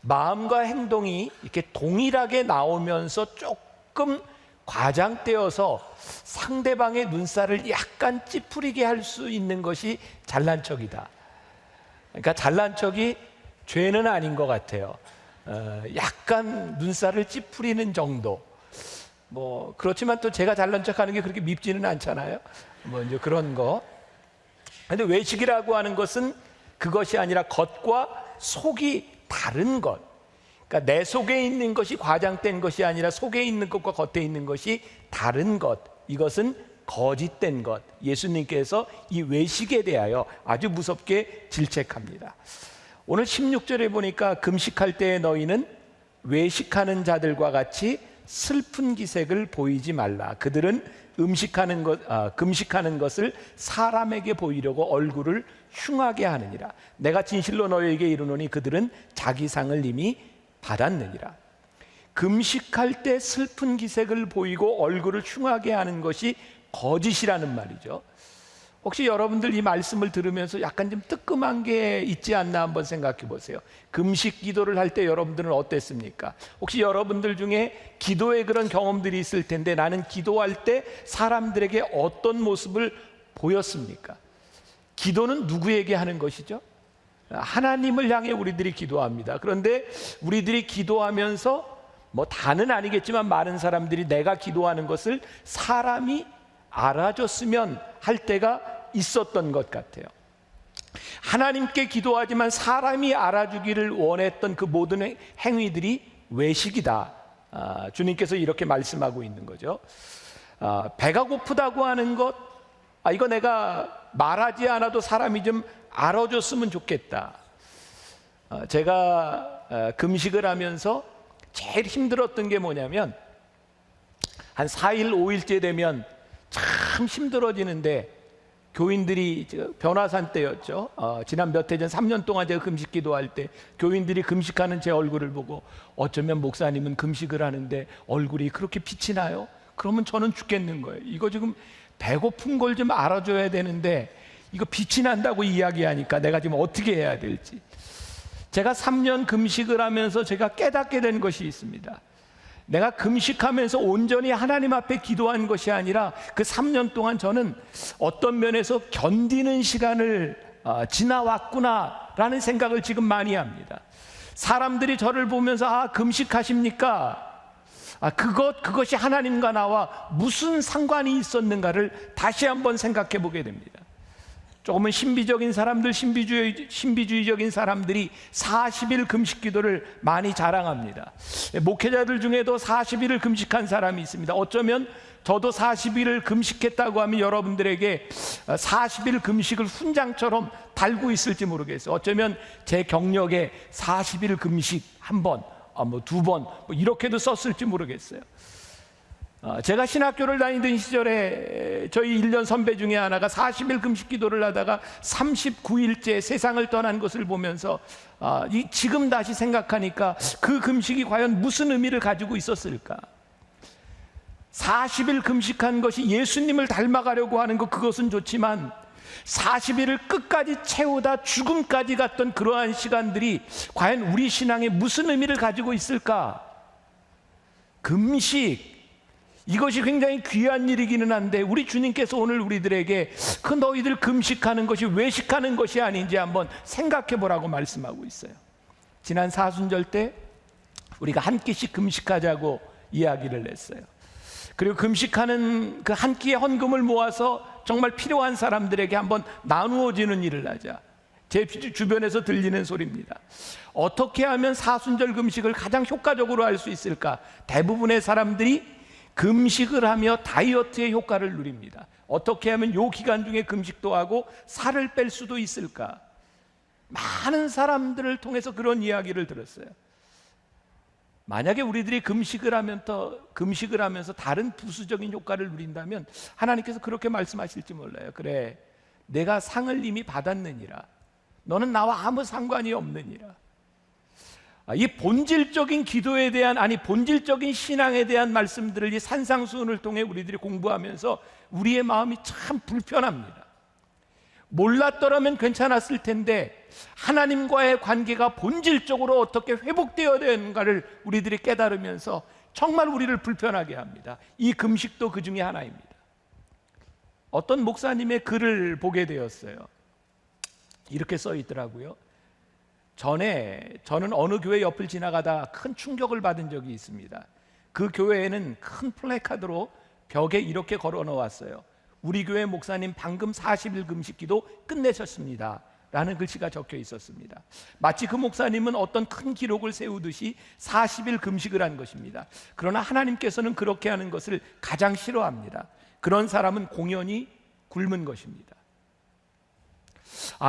마음과 행동이 이렇게 동일하게 나오면서 조금 과장되어서 상대방의 눈살을 약간 찌푸리게 할 수 있는 것이 잘난 척이다. 그러니까 잘난 척이 죄는 아닌 것 같아요. 약간 눈살을 찌푸리는 정도. 뭐 그렇지만 또 제가 잘난 척하는 게 그렇게 밉지는 않잖아요. 뭐 이제 그런 거. 근데 외식이라고 하는 것은 그것이 아니라 겉과 속이 다른 것. 그러니까 내 속에 있는 것이 과장된 것이 아니라 속에 있는 것과 겉에 있는 것이 다른 것. 이것은 거짓된 것. 예수님께서 이 외식에 대하여 아주 무섭게 질책합니다. 오늘 16절에 보니까 금식할 때에 너희는 외식하는 자들과 같이 슬픈 기색을 보이지 말라. 그들은 금식하는 것을 사람에게 보이려고 얼굴을 흉하게 하느니라. 내가 진실로 너희에게 이르노니 그들은 자기 상을 이미 받았느니라. 금식할 때 슬픈 기색을 보이고 얼굴을 흉하게 하는 것이 거짓이라는 말이죠. 혹시 여러분들 이 말씀을 들으면서 약간 좀 뜨끔한 게 있지 않나 한번 생각해 보세요. 금식 기도를 할 때 여러분들은 어땠습니까? 혹시 여러분들 중에 기도의 그런 경험들이 있을 텐데 나는 기도할 때 사람들에게 어떤 모습을 보였습니까? 기도는 누구에게 하는 것이죠? 하나님을 향해 우리들이 기도합니다. 그런데 우리들이 기도하면서 뭐 다는 아니겠지만 많은 사람들이 내가 기도하는 것을 사람이 알아줬으면 할 때가 있었던 것 같아요. 하나님께 기도하지만 사람이 알아주기를 원했던 그 모든 행위들이 외식이다. 주님께서 이렇게 말씀하고 있는 거죠. 배가 고프다고 하는 것, 이거 내가 말하지 않아도 사람이 좀 알아줬으면 좋겠다. 제가 금식을 하면서 제일 힘들었던 게 뭐냐면 한 4일, 5일째 되면 참 힘들어지는데 교인들이 변화산 때였죠. 지난 몇 해 전 3년 동안 제가 금식 기도할 때 교인들이 금식하는 제 얼굴을 보고 어쩌면 목사님은 금식을 하는데 얼굴이 그렇게 빛이 나요? 그러면 저는 죽겠는 거예요. 이거 지금 배고픈 걸 좀 알아줘야 되는데 이거 빛이 난다고 이야기하니까 내가 지금 어떻게 해야 될지. 제가 3년 금식을 하면서 제가 깨닫게 된 것이 있습니다. 내가 금식하면서 온전히 하나님 앞에 기도한 것이 아니라 그 3년 동안 저는 어떤 면에서 견디는 시간을 지나왔구나라는 생각을 지금 많이 합니다. 사람들이 저를 보면서 금식하십니까? 그것이 하나님과 나와 무슨 상관이 있었는가를 다시 한번 생각해 보게 됩니다. 조금은 신비적인 사람들, 신비주의적인 사람들이 40일 금식 기도를 많이 자랑합니다. 목회자들 중에도 40일을 금식한 사람이 있습니다. 어쩌면 저도 40일을 금식했다고 하면 여러분들에게 40일 금식을 훈장처럼 달고 있을지 모르겠어요. 어쩌면 제 경력에 40일 금식 한 번, 두 번 이렇게도 썼을지 모르겠어요. 제가 신학교를 다니던 시절에 저희 1년 선배 중에 하나가 40일 금식 기도를 하다가 39일째 세상을 떠난 것을 보면서 지금 다시 생각하니까 그 금식이 과연 무슨 의미를 가지고 있었을까? 40일 금식한 것이 예수님을 닮아가려고 하는 것, 그것은 좋지만 40일을 끝까지 채우다 죽음까지 갔던 그러한 시간들이 과연 우리 신앙에 무슨 의미를 가지고 있을까? 금식, 이것이 굉장히 귀한 일이기는 한데 우리 주님께서 오늘 우리들에게 너희들 금식하는 것이 외식하는 것이 아닌지 한번 생각해 보라고 말씀하고 있어요. 지난 사순절 때 우리가 한 끼씩 금식하자고 이야기를 했어요. 그리고 금식하는 그 한 끼의 헌금을 모아서 정말 필요한 사람들에게 한번 나누어지는 일을 하자. 제 주변에서 들리는 소리입니다. 어떻게 하면 사순절 금식을 가장 효과적으로 할 수 있을까? 대부분의 사람들이 금식을 하며 다이어트의 효과를 누립니다. 어떻게 하면 이 기간 중에 금식도 하고 살을 뺄 수도 있을까? 많은 사람들을 통해서 그런 이야기를 들었어요. 만약에 우리들이 금식을 하면서 다른 부수적인 효과를 누린다면 하나님께서 그렇게 말씀하실지 몰라요. 그래, 내가 상을 이미 받았느니라. 너는 나와 아무 상관이 없느니라. 이 본질적인 기도에 대한, 본질적인 신앙에 대한 말씀들을 이 산상수훈을 통해 우리들이 공부하면서 우리의 마음이 참 불편합니다. 몰랐더라면 괜찮았을 텐데 하나님과의 관계가 본질적으로 어떻게 회복되어야 되는가를 우리들이 깨달으면서 정말 우리를 불편하게 합니다. 이 금식도 그 중에 하나입니다. 어떤 목사님의 글을 보게 되었어요. 이렇게 써 있더라고요. 저는 어느 교회 옆을 지나가다 큰 충격을 받은 적이 있습니다. 그 교회에는 큰 플래카드로 벽에 이렇게 걸어 놓았어요. 우리 교회 목사님 방금 40일 금식기도 끝내셨습니다 라는 글씨가 적혀 있었습니다. 마치 그 목사님은 어떤 큰 기록을 세우듯이 40일 금식을 한 것입니다. 그러나 하나님께서는 그렇게 하는 것을 가장 싫어합니다. 그런 사람은 공연히 굶은 것입니다.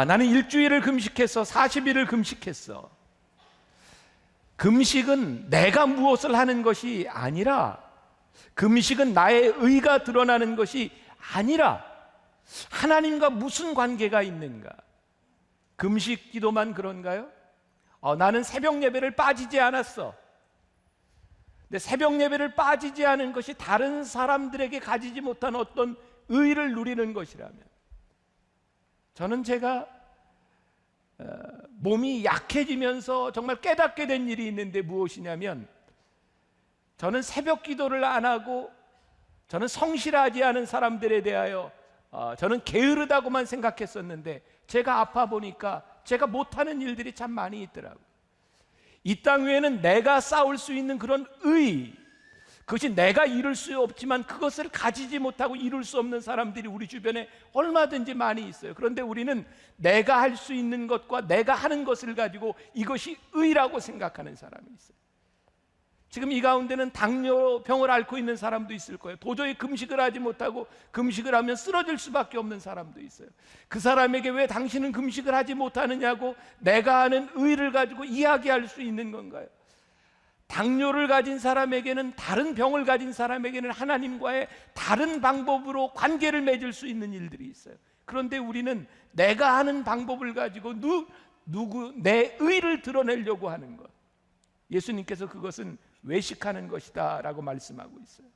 나는 일주일을 금식했어, 40일을 금식했어. 금식은 내가 무엇을 하는 것이 아니라, 금식은 나의 의가 드러나는 것이 아니라 하나님과 무슨 관계가 있는가? 금식 기도만 그런가요? 나는 새벽 예배를 빠지지 않았어. 근데 새벽 예배를 빠지지 않은 것이 다른 사람들에게 가지지 못한 어떤 의를 누리는 것이라면, 저는 제가 몸이 약해지면서 정말 깨닫게 된 일이 있는데 무엇이냐면, 저는 새벽 기도를 안 하고 저는 성실하지 않은 사람들에 대하여 저는 게으르다고만 생각했었는데, 제가 아파 보니까 제가 못하는 일들이 참 많이 있더라고요. 이 땅 위에는 내가 쌓을 수 있는 그런 의, 그것이 내가 이룰 수 없지만 그것을 가지지 못하고 이룰 수 없는 사람들이 우리 주변에 얼마든지 많이 있어요. 그런데 우리는 내가 할 수 있는 것과 내가 하는 것을 가지고 이것이 의라고 생각하는 사람이 있어요. 지금 이 가운데는 당뇨병을 앓고 있는 사람도 있을 거예요. 도저히 금식을 하지 못하고 금식을 하면 쓰러질 수밖에 없는 사람도 있어요. 그 사람에게 왜 당신은 금식을 하지 못하느냐고 내가 하는 의를 가지고 이야기할 수 있는 건가요? 당뇨를 가진 사람에게는, 다른 병을 가진 사람에게는 하나님과의 다른 방법으로 관계를 맺을 수 있는 일들이 있어요. 그런데 우리는 내가 하는 방법을 가지고 내 의를 드러내려고 하는 것, 예수님께서 그것은 외식하는 것이다 라고 말씀하고 있어요.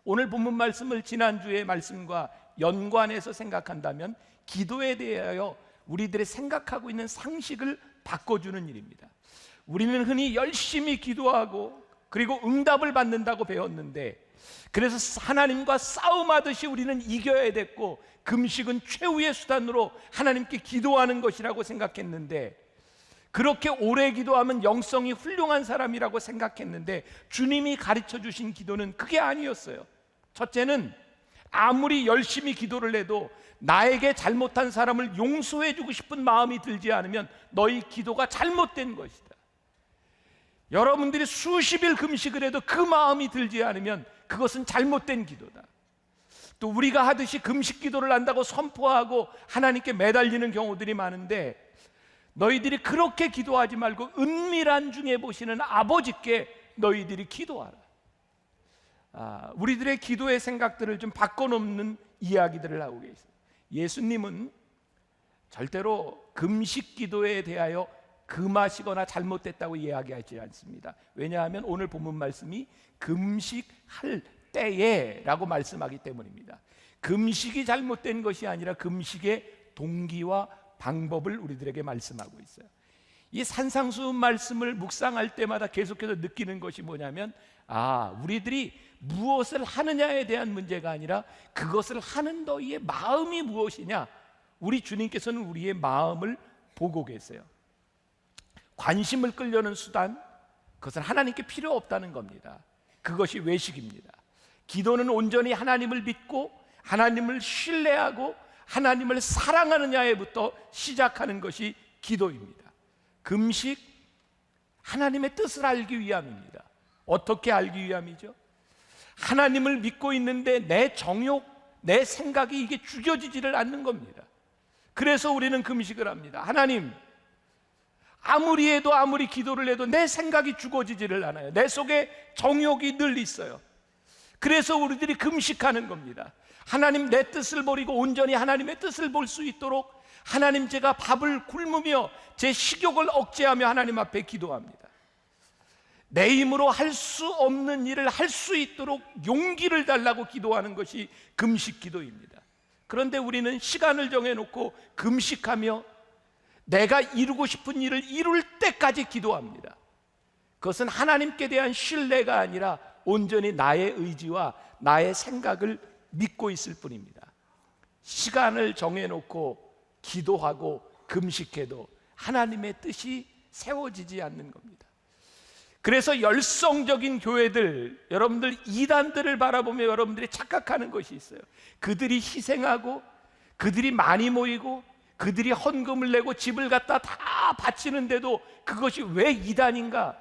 오늘 본문 말씀을 지난주의 말씀과 연관해서 생각한다면 기도에 대하여 우리들의 생각하고 있는 상식을 바꿔주는 일입니다. 우리는 흔히 열심히 기도하고 그리고 응답을 받는다고 배웠는데, 그래서 하나님과 싸움하듯이 우리는 이겨야 됐고, 금식은 최후의 수단으로 하나님께 기도하는 것이라고 생각했는데, 그렇게 오래 기도하면 영성이 훌륭한 사람이라고 생각했는데, 주님이 가르쳐 주신 기도는 그게 아니었어요. 첫째는 아무리 열심히 기도를 해도 나에게 잘못한 사람을 용서해 주고 싶은 마음이 들지 않으면 너희 기도가 잘못된 것이다. 여러분들이 수십일 금식을 해도 그 마음이 들지 않으면 그것은 잘못된 기도다. 또 우리가 하듯이 금식 기도를 한다고 선포하고 하나님께 매달리는 경우들이 많은데, 너희들이 그렇게 기도하지 말고 은밀한 중에 보시는 아버지께 너희들이 기도하라. 우리들의 기도의 생각들을 좀 바꿔놓는 이야기들을 하고 계십니다. 예수님은 절대로 금식 기도에 대하여 금하시거나 잘못됐다고 이야기하지 않습니다. 왜냐하면 오늘 본문 말씀이 금식할 때에 라고 말씀하기 때문입니다. 금식이 잘못된 것이 아니라 금식의 동기와 방법을 우리들에게 말씀하고 있어요. 이 산상수훈 말씀을 묵상할 때마다 계속해서 느끼는 것이 뭐냐면, 우리들이 무엇을 하느냐에 대한 문제가 아니라 그것을 하는 너희의 마음이 무엇이냐, 우리 주님께서는 우리의 마음을 보고 계세요. 관심을 끌려는 수단, 그것은 하나님께 필요 없다는 겁니다. 그것이 외식입니다. 기도는 온전히 하나님을 믿고 하나님을 신뢰하고 하나님을 사랑하느냐에부터 시작하는 것이 기도입니다. 금식, 하나님의 뜻을 알기 위함입니다. 어떻게 알기 위함이죠? 하나님을 믿고 있는데 내 정욕, 내 생각이 이게 죽여지지를 않는 겁니다. 그래서 우리는 금식을 합니다. 하나님, 아무리 해도 아무리 기도를 해도 내 생각이 죽어지지를 않아요. 내 속에 정욕이 늘 있어요. 그래서 우리들이 금식하는 겁니다. 하나님, 내 뜻을 버리고 온전히 하나님의 뜻을 볼 수 있도록 하나님, 제가 밥을 굶으며 제 식욕을 억제하며 하나님 앞에 기도합니다. 내 힘으로 할 수 없는 일을 할 수 있도록 용기를 달라고 기도하는 것이 금식 기도입니다. 그런데 우리는 시간을 정해놓고 금식하며 내가 이루고 싶은 일을 이룰 때까지 기도합니다. 그것은 하나님께 대한 신뢰가 아니라 온전히 나의 의지와 나의 생각을 믿고 있을 뿐입니다. 시간을 정해놓고 기도하고 금식해도 하나님의 뜻이 세워지지 않는 겁니다. 그래서 열성적인 교회들, 여러분들 이단들을 바라보며 여러분들이 착각하는 것이 있어요. 그들이 희생하고 그들이 많이 모이고 그들이 헌금을 내고 집을 갖다 다 바치는데도 그것이 왜 이단인가?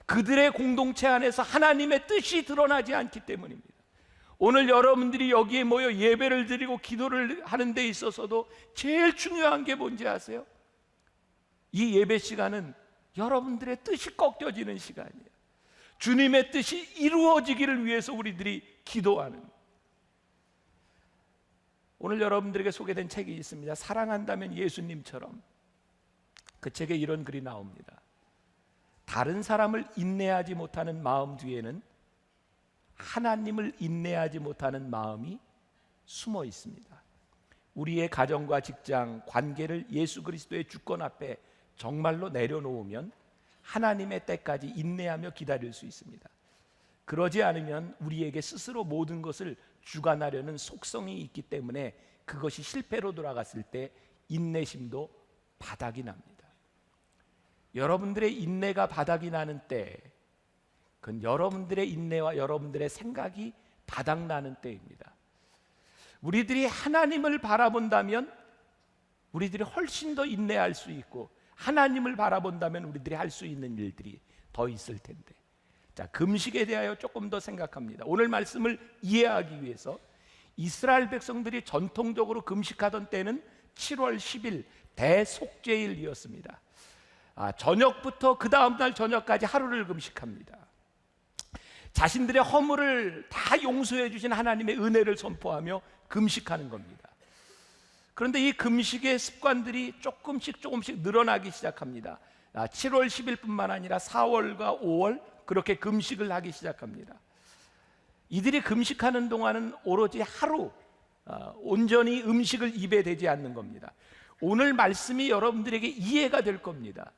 그들의 공동체 안에서 하나님의 뜻이 드러나지 않기 때문입니다. 오늘 여러분들이 여기에 모여 예배를 드리고 기도를 하는 데 있어서도 제일 중요한 게 뭔지 아세요? 이 예배 시간은 여러분들의 뜻이 꺾여지는 시간이에요. 주님의 뜻이 이루어지기를 위해서 우리들이 기도하는. 오늘 여러분들에게 소개된 책이 있습니다. 사랑한다면 예수님처럼. 그 책에 이런 글이 나옵니다. 다른 사람을 인내하지 못하는 마음 뒤에는 하나님을 인내하지 못하는 마음이 숨어 있습니다. 우리의 가정과 직장, 관계를 예수 그리스도의 주권 앞에 정말로 내려놓으면 하나님의 때까지 인내하며 기다릴 수 있습니다. 그러지 않으면 우리에게 스스로 모든 것을 주관하려는 속성이 있기 때문에 그것이 실패로 돌아갔을 때 인내심도 바닥이 납니다. 여러분들의 인내가 바닥이 나는 때, 그건 여러분들의 인내와 여러분들의 생각이 바닥나는 때입니다. 우리들이 하나님을 바라본다면 우리들이 훨씬 더 인내할 수 있고, 하나님을 바라본다면 우리들이 할 수 있는 일들이 더 있을 텐데. 자, 금식에 대하여 조금 더 생각합니다. 오늘 말씀을 이해하기 위해서 이스라엘 백성들이 전통적으로 금식하던 때는 7월 10일 대속죄일이었습니다. 저녁부터 그 다음날 저녁까지 하루를 금식합니다. 자신들의 허물을 다 용서해 주신 하나님의 은혜를 선포하며 금식하는 겁니다. 그런데 이 금식의 습관들이 조금씩 늘어나기 시작합니다. 7월 10일뿐만 아니라 4월과 5월 그렇게 금식을 하기 시작합니다. 이들이 금식하는 동안은 오로지 하루 온전히 음식을 입에 대지 않는 겁니다. 오늘 말씀이 여러분들에게 이해가 될 겁니다.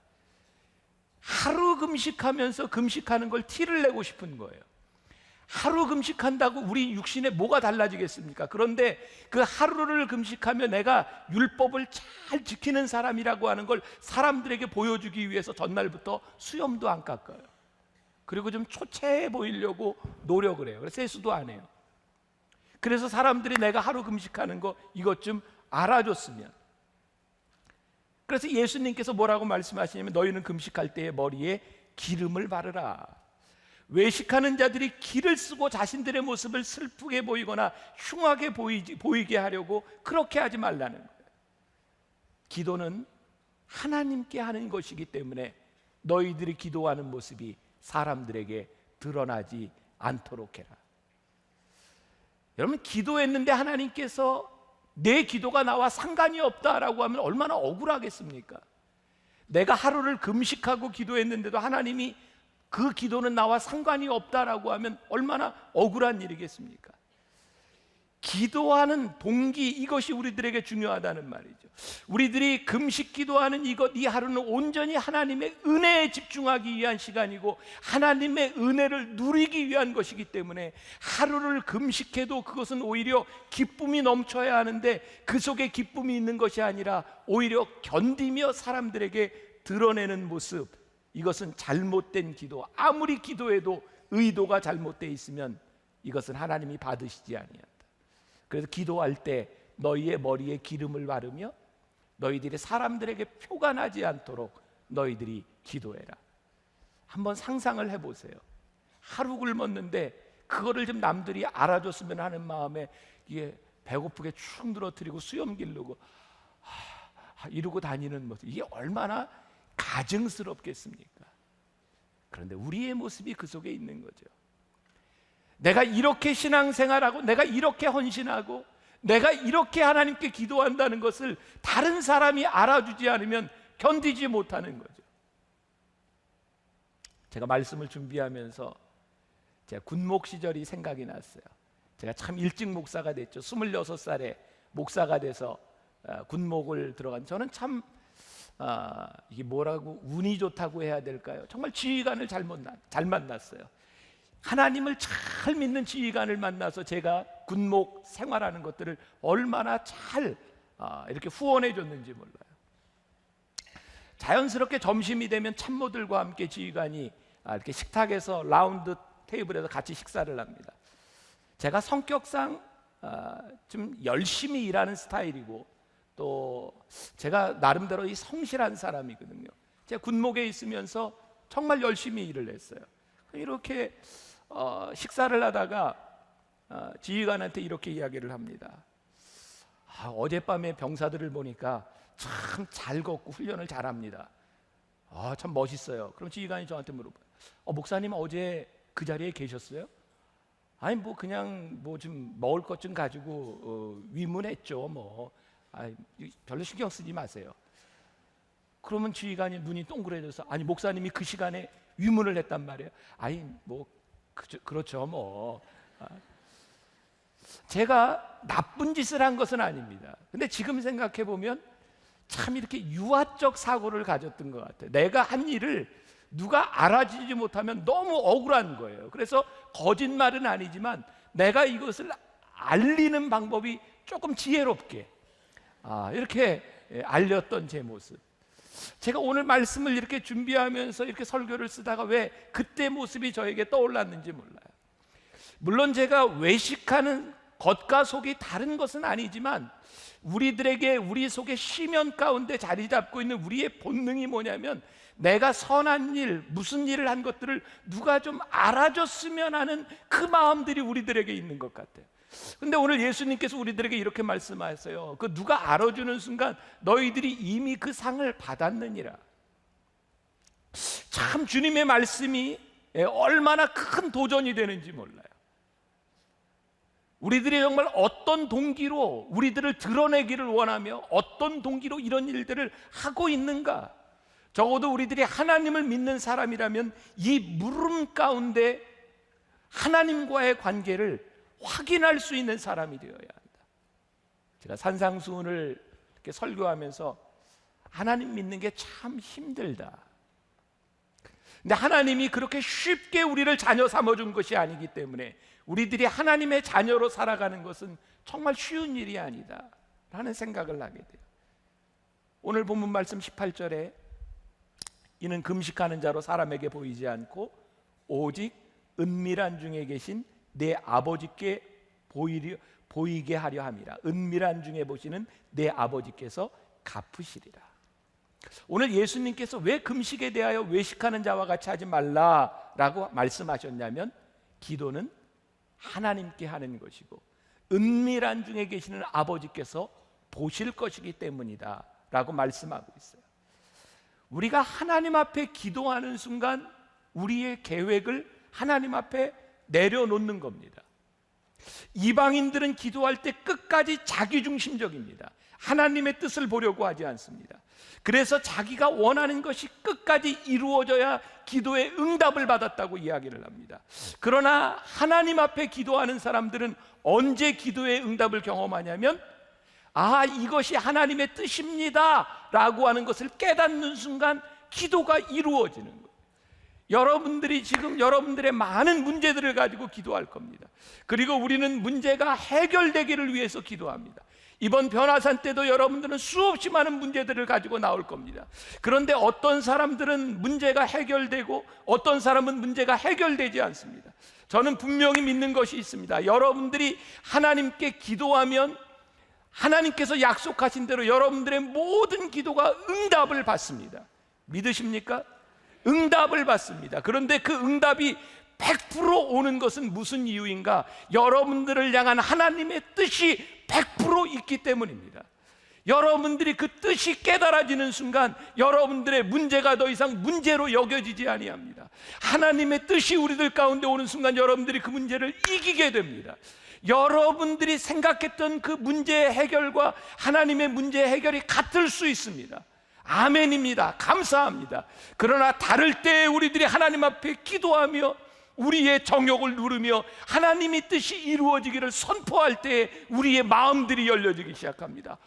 하루 금식하면서 금식하는 걸 티를 내고 싶은 거예요. 하루 금식한다고 우리 육신에 뭐가 달라지겠습니까? 그런데 그 하루를 금식하며 내가 율법을 잘 지키는 사람이라고 하는 걸 사람들에게 보여주기 위해서 전날부터 수염도 안 깎아요. 그리고 좀 초췌해 보이려고 노력을 해요. 그래서 세수도 안 해요. 그래서 사람들이 내가 하루 금식하는 거 이것 좀 알아줬으면. 그래서 예수님께서 뭐라고 말씀하시냐면 너희는 금식할 때에 머리에 기름을 바르라. 외식하는 자들이 기를 쓰고 자신들의 모습을 슬프게 보이거나 흉하게 보이게 하려고 그렇게 하지 말라는 거예요. 기도는 하나님께 하는 것이기 때문에 너희들이 기도하는 모습이 사람들에게 드러나지 않도록 해라. 여러분, 기도했는데 하나님께서 내 기도가 나와 상관이 없다라고 하면 얼마나 억울하겠습니까? 내가 하루를 금식하고 기도했는데도 하나님이 그 기도는 나와 상관이 없다라고 하면 얼마나 억울한 일이겠습니까? 기도하는 동기, 이것이 우리들에게 중요하다는 말이죠. 우리들이 금식 기도하는 이 하루는 온전히 하나님의 은혜에 집중하기 위한 시간이고 하나님의 은혜를 누리기 위한 것이기 때문에 하루를 금식해도 그것은 오히려 기쁨이 넘쳐야 하는데 그 속에 기쁨이 있는 것이 아니라 오히려 견디며 사람들에게 드러내는 모습, 이것은 잘못된 기도. 아무리 기도해도 의도가 잘못되어 있으면 이것은 하나님이 받으시지 아니한다. 그래서 기도할 때 너희의 머리에 기름을 바르며 너희들이 사람들에게 표가 나지 않도록 너희들이 기도해라. 한번 상상을 해보세요. 하루 굶었는데 그거를 좀 남들이 알아줬으면 하는 마음에 이게 배고프게 축 늘어뜨리고 수염 기르고 이러고 다니는 모습, 이게 얼마나 가증스럽겠습니까? 그런데 우리의 모습이 그 속에 있는 거죠. 내가 이렇게 신앙생활하고 내가 이렇게 헌신하고 내가 이렇게 하나님께 기도한다는 것을 다른 사람이 알아주지 않으면 견디지 못하는 거죠. 제가 말씀을 준비하면서 제가 군목 시절이 생각이 났어요. 제가 참 일찍 목사가 됐죠. 26살에 목사가 돼서 군목을 들어간, 저는 참 이게 뭐라고 운이 좋다고 해야 될까요? 정말 지휘관을 잘 만났어요. 하나님을 잘 믿는 지휘관을 만나서 제가 군목 생활하는 것들을 얼마나 잘 이렇게 후원해 줬는지 몰라요. 자연스럽게 점심이 되면 참모들과 함께 지휘관이 이렇게 식탁에서 라운드 테이블에서 같이 식사를 합니다. 제가 성격상 좀 열심히 일하는 스타일이고 또 제가 나름대로 이 성실한 사람이거든요. 제가 군목에 있으면서 정말 열심히 일을 했어요. 이렇게 식사를 하다가 지휘관한테 이렇게 이야기를 합니다. 어젯밤에 병사들을 보니까 참 잘 걷고 훈련을 잘합니다. 참 멋있어요. 그럼 지휘관이 저한테 물어봐요. 목사님 어제 그 자리에 계셨어요? 아니 뭐 그냥 뭐 좀 먹을 것 좀 가지고 위문했죠. 별로 신경 쓰지 마세요. 그러면 지휘관이 눈이 동그래져서 아니 목사님이 그 시간에 위문을 했단 말이에요. 아니 뭐 그렇죠. 제가 나쁜 짓을 한 것은 아닙니다. 근데 지금 생각해 보면 참 이렇게 유아적 사고를 가졌던 것 같아요. 내가 한 일을 누가 알아주지 못하면 너무 억울한 거예요. 그래서 거짓말은 아니지만 내가 이것을 알리는 방법이 조금 지혜롭게 이렇게 알렸던 제 모습. 제가 오늘 말씀을 이렇게 준비하면서 이렇게 설교를 쓰다가 왜 그때 모습이 저에게 떠올랐는지 몰라요. 물론 제가 외식하는 겉과 속이 다른 것은 아니지만 우리들에게 우리 속에 심연 가운데 자리 잡고 있는 우리의 본능이 뭐냐면 내가 선한 일, 무슨 일을 한 것들을 누가 좀 알아줬으면 하는 그 마음들이 우리들에게 있는 것 같아요. 근데 오늘 예수님께서 우리들에게 이렇게 말씀하세요. 그 누가 알아주는 순간 너희들이 이미 그 상을 받았느니라. 참 주님의 말씀이 얼마나 큰 도전이 되는지 몰라요. 우리들이 정말 어떤 동기로 우리들을 드러내기를 원하며 어떤 동기로 이런 일들을 하고 있는가. 적어도 우리들이 하나님을 믿는 사람이라면 이 물음 가운데 하나님과의 관계를 확인할 수 있는 사람이 되어야 한다. 제가 산상수훈을 이렇게 설교하면서 하나님 믿는 게 참 힘들다. 근데 하나님이 그렇게 쉽게 우리를 자녀 삼아준 것이 아니기 때문에 우리들이 하나님의 자녀로 살아가는 것은 정말 쉬운 일이 아니다 라는 생각을 하게 돼요. 오늘 본문 말씀 18절에 이는 금식하는 자로 사람에게 보이지 않고 오직 은밀한 중에 계신 내 아버지께 보이게 하려 함이라. 은밀한 중에 보시는 내 아버지께서 갚으시리라. 오늘 예수님께서 왜 금식에 대하여 외식하는 자와 같이 하지 말라라고 말씀하셨냐면 기도는 하나님께 하는 것이고 은밀한 중에 계시는 아버지께서 보실 것이기 때문이다 라고 말씀하고 있어요. 우리가 하나님 앞에 기도하는 순간 우리의 계획을 하나님 앞에 내려놓는 겁니다. 이방인들은 기도할 때 끝까지 자기중심적입니다. 하나님의 뜻을 보려고 하지 않습니다. 그래서 자기가 원하는 것이 끝까지 이루어져야 기도의 응답을 받았다고 이야기를 합니다. 그러나 하나님 앞에 기도하는 사람들은 언제 기도의 응답을 경험하냐면 이것이 하나님의 뜻입니다 라고 하는 것을 깨닫는 순간 기도가 이루어지는 거예요. 여러분들이 지금 여러분들의 많은 문제들을 가지고 기도할 겁니다. 그리고 우리는 문제가 해결되기를 위해서 기도합니다. 이번 변화산 때도 여러분들은 수없이 많은 문제들을 가지고 나올 겁니다. 그런데 어떤 사람들은 문제가 해결되고 어떤 사람은 문제가 해결되지 않습니다. 저는 분명히 믿는 것이 있습니다. 여러분들이 하나님께 기도하면 하나님께서 약속하신 대로 여러분들의 모든 기도가 응답을 받습니다. 믿으십니까? 응답을 받습니다. 그런데 그 응답이 100% 오는 것은 무슨 이유인가? 여러분들을 향한 하나님의 뜻이 100% 있기 때문입니다. 여러분들이 그 뜻이 깨달아지는 순간 여러분들의 문제가 더 이상 문제로 여겨지지 아니합니다. 하나님의 뜻이 우리들 가운데 오는 순간 여러분들이 그 문제를 이기게 됩니다. 여러분들이 생각했던 그 문제의 해결과 하나님의 문제의 해결이 같을 수 있습니다. 아멘입니다. 감사합니다. 그러나 다를 때 우리들이 하나님 앞에 기도하며 우리의 정욕을 누르며 하나님의 뜻이 이루어지기를 선포할 때 우리의 마음들이 열려지기 시작합니다.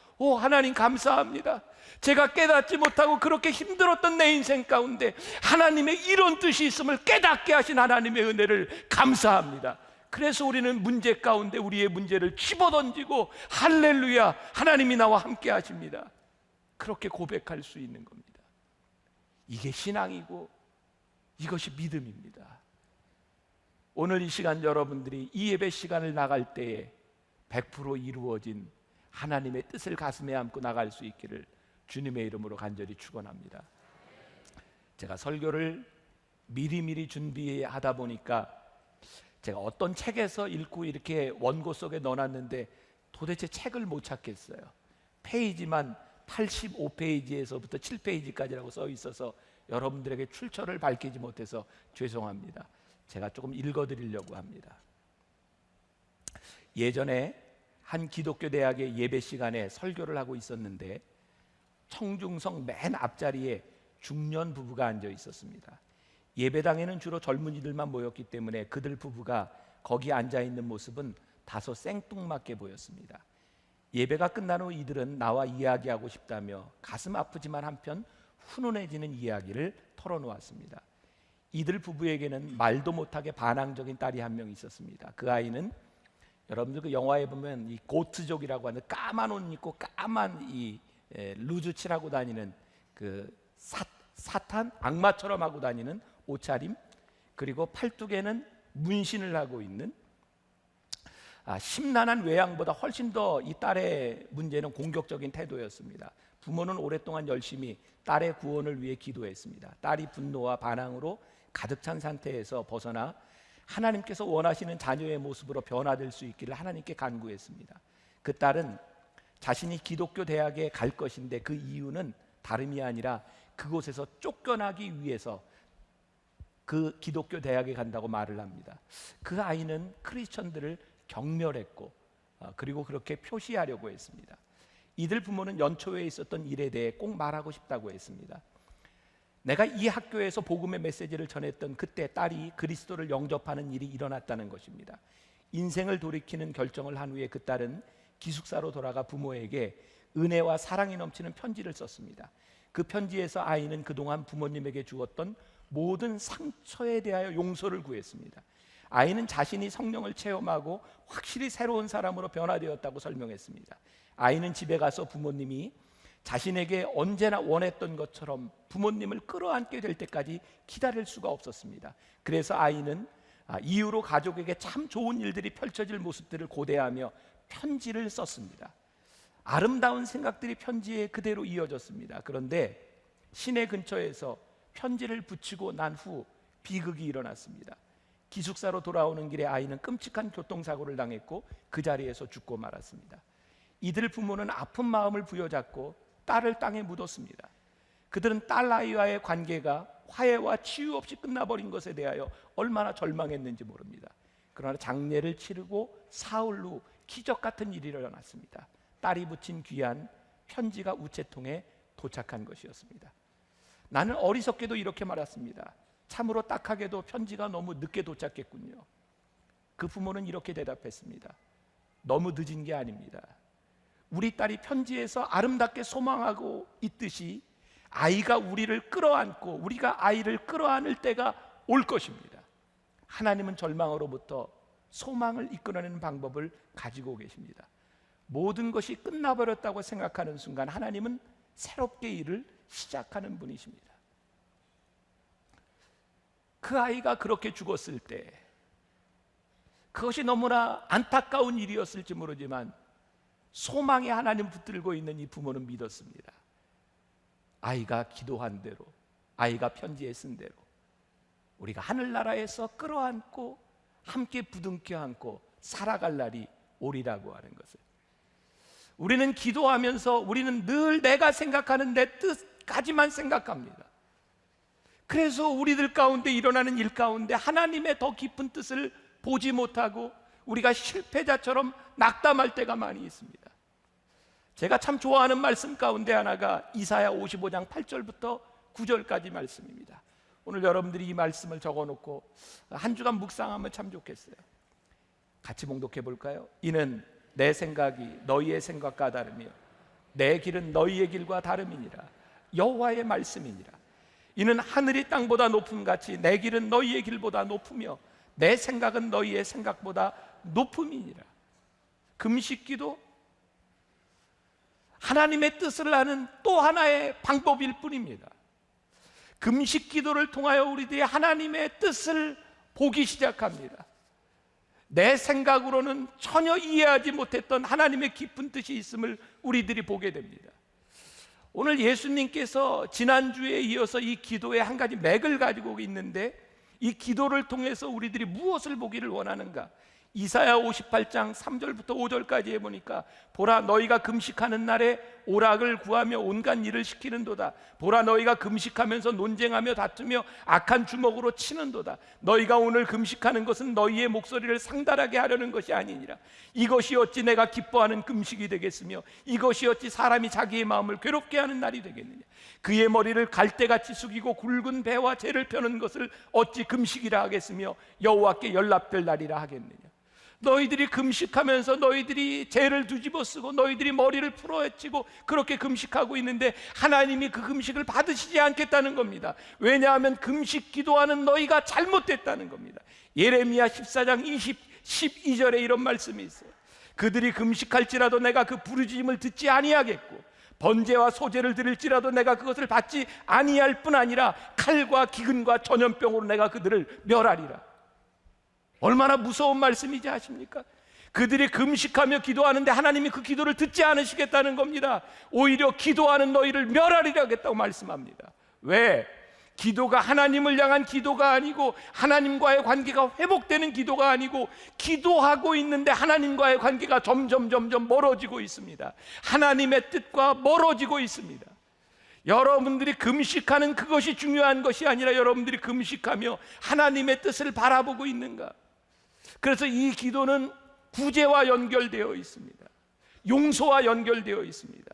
하나님 감사합니다. 제가 깨닫지 못하고 그렇게 힘들었던 내 인생 가운데 하나님의 이런 뜻이 있음을 깨닫게 하신 하나님의 은혜를 감사합니다. 그래서 우리는 문제 가운데 우리의 문제를 집어던지고 할렐루야 하나님이 나와 함께 하십니다. 그렇게 고백할 수 있는 겁니다. 이게 신앙이고 이것이 믿음입니다. 오늘 이 시간 여러분들이 이 예배 시간을 나갈 때에 100% 이루어진 하나님의 뜻을 가슴에 안고 나갈 수 있기를 주님의 이름으로 간절히 축원합니다. 제가 설교를 미리미리 준비하다 보니까 제가 어떤 책에서 읽고 이렇게 원고 속에 넣어놨는데 도대체 책을 못 찾겠어요. 페이지만 85페이지에서부터 7페이지까지라고 써 있어서 여러분들에게 출처를 밝히지 못해서 죄송합니다. 제가 조금 읽어드리려고 합니다. 예전에 한 기독교 대학의 예배 시간에 설교를 하고 있었는데 청중석 맨 앞자리에 중년 부부가 앉아 있었습니다. 예배당에는 주로 젊은이들만 모였기 때문에 그들 부부가 거기 앉아 있는 모습은 다소 생뚱맞게 보였습니다. 예배가 끝난 후 이들은 나와 이야기하고 싶다며 가슴 아프지만 한편 훈훈해지는 이야기를 털어놓았습니다. 이들 부부에게는 말도 못하게 반항적인 딸이 한 명 있었습니다. 그 아이는 여러분들 그 영화에 보면 이 고트족이라고 하는 까만 옷 입고 까만 이 루즈 칠하고 다니는 그 사탄 악마처럼 하고 다니는 옷차림, 그리고 팔뚝에는 문신을 하고 있는 심란한 외양보다 훨씬 더 이 딸의 문제는 공격적인 태도였습니다. 부모는 오랫동안 열심히 딸의 구원을 위해 기도했습니다. 딸이 분노와 반항으로 가득 찬 상태에서 벗어나 하나님께서 원하시는 자녀의 모습으로 변화될 수 있기를 하나님께 간구했습니다. 그 딸은 자신이 기독교 대학에 갈 것인데 그 이유는 다름이 아니라 그곳에서 쫓겨나기 위해서 그 기독교 대학에 간다고 말을 합니다. 그 아이는 크리스천들을 경멸했고 그리고 그렇게 표시하려고 했습니다. 이들 부모는 연초에 있었던 일에 대해 꼭 말하고 싶다고 했습니다. 내가 이 학교에서 복음의 메시지를 전했던 그때 딸이 그리스도를 영접하는 일이 일어났다는 것입니다. 인생을 돌이키는 결정을 한 후에 그 딸은 기숙사로 돌아가 부모에게 은혜와 사랑이 넘치는 편지를 썼습니다. 그 편지에서 아이는 그동안 부모님에게 주었던 모든 상처에 대하여 용서를 구했습니다. 아이는 자신이 성령을 체험하고 확실히 새로운 사람으로 변화되었다고 설명했습니다. 아이는 집에 가서 부모님이 자신에게 언제나 원했던 것처럼 부모님을 끌어안게 될 때까지 기다릴 수가 없었습니다. 그래서 아이는 이후로 가족에게 참 좋은 일들이 펼쳐질 모습들을 고대하며 편지를 썼습니다. 아름다운 생각들이 편지에 그대로 이어졌습니다. 그런데 시내 근처에서 편지를 붙이고 난 후 비극이 일어났습니다. 기숙사로 돌아오는 길에 아이는 끔찍한 교통사고를 당했고 그 자리에서 죽고 말았습니다. 이들 부모는 아픈 마음을 부여잡고 딸을 땅에 묻었습니다. 그들은 딸 아이와의 관계가 화해와 치유 없이 끝나버린 것에 대하여 얼마나 절망했는지 모릅니다. 그러나 장례를 치르고 사흘 후 기적 같은 일이 일어났습니다. 딸이 붙인 귀한 편지가 우체통에 도착한 것이었습니다. 나는 어리석게도 이렇게 말했습니다. 참으로 딱하게도 편지가 너무 늦게 도착했군요. 그 부모는 이렇게 대답했습니다. 너무 늦은 게 아닙니다. 우리 딸이 편지에서 아름답게 소망하고 있듯이 아이가 우리를 끌어안고 우리가 아이를 끌어안을 때가 올 것입니다. 하나님은 절망으로부터 소망을 이끌어내는 방법을 가지고 계십니다. 모든 것이 끝나버렸다고 생각하는 순간 하나님은 새롭게 일을 시작하는 분이십니다. 그 아이가 그렇게 죽었을 때 그것이 너무나 안타까운 일이었을지 모르지만 소망의 하나님 붙들고 있는 이 부모는 믿었습니다. 아이가 기도한 대로, 아이가 편지에 쓴 대로 우리가 하늘나라에서 끌어안고 함께 부둥켜 안고 살아갈 날이 오리라고 하는 것을, 우리는 기도하면서 우리는 늘 내가 생각하는 내 뜻까지만 생각합니다. 그래서 우리들 가운데 일어나는 일 가운데 하나님의 더 깊은 뜻을 보지 못하고 우리가 실패자처럼 낙담할 때가 많이 있습니다. 제가 참 좋아하는 말씀 가운데 하나가 이사야 55장 8절부터 9절까지 말씀입니다. 오늘 여러분들이 이 말씀을 적어놓고 한 주간 묵상하면 참 좋겠어요. 같이 봉독해 볼까요? 이는 내 생각이 너희의 생각과 다르며 내 길은 너희의 길과 다름이니라. 여호와의 말씀이니라. 이는 하늘이 땅보다 높음같이 내 길은 너희의 길보다 높으며 내 생각은 너희의 생각보다 높음이니라. 금식기도 하나님의 뜻을 아는 또 하나의 방법일 뿐입니다. 금식기도를 통하여 우리들이 하나님의 뜻을 보기 시작합니다. 내 생각으로는 전혀 이해하지 못했던 하나님의 깊은 뜻이 있음을 우리들이 보게 됩니다. 오늘 예수님께서 지난주에 이어서 이 기도의 한 가지 맥을 가지고 있는데 이 기도를 통해서 우리들이 무엇을 보기를 원하는가? 이사야 58장 3절부터 5절까지 해보니까 보라 너희가 금식하는 날에 오락을 구하며 온갖 일을 시키는도다. 보라 너희가 금식하면서 논쟁하며 다투며 악한 주먹으로 치는도다. 너희가 오늘 금식하는 것은 너희의 목소리를 상달하게 하려는 것이 아니니라. 이것이 어찌 내가 기뻐하는 금식이 되겠으며 이것이 어찌 사람이 자기의 마음을 괴롭게 하는 날이 되겠느냐. 그의 머리를 갈대같이 숙이고 굵은 배와 재를 펴는 것을 어찌 금식이라 하겠으며 여호와께 연락될 날이라 하겠느냐. 너희들이 금식하면서 너희들이 죄를 뒤집어 쓰고 너희들이 머리를 풀어헤치고 그렇게 금식하고 있는데 하나님이 그 금식을 받으시지 않겠다는 겁니다. 왜냐하면 금식 기도하는 너희가 잘못됐다는 겁니다. 예레미야 14장 12절에 이런 말씀이 있어요. 그들이 금식할지라도 내가 그 부르짖음을 듣지 아니하겠고 번제와 소제를 드릴지라도 내가 그것을 받지 아니할 뿐 아니라 칼과 기근과 전염병으로 내가 그들을 멸하리라. 얼마나 무서운 말씀이지 아십니까? 그들이 금식하며 기도하는데 하나님이 그 기도를 듣지 않으시겠다는 겁니다. 오히려 기도하는 너희를 멸하리라 하겠다고 말씀합니다. 왜? 기도가 하나님을 향한 기도가 아니고 하나님과의 관계가 회복되는 기도가 아니고 기도하고 있는데 하나님과의 관계가 점점 멀어지고 있습니다. 하나님의 뜻과 멀어지고 있습니다. 여러분들이 금식하는 그것이 중요한 것이 아니라 여러분들이 금식하며 하나님의 뜻을 바라보고 있는가? 그래서 이 기도는 구제와 연결되어 있습니다. 용서와 연결되어 있습니다.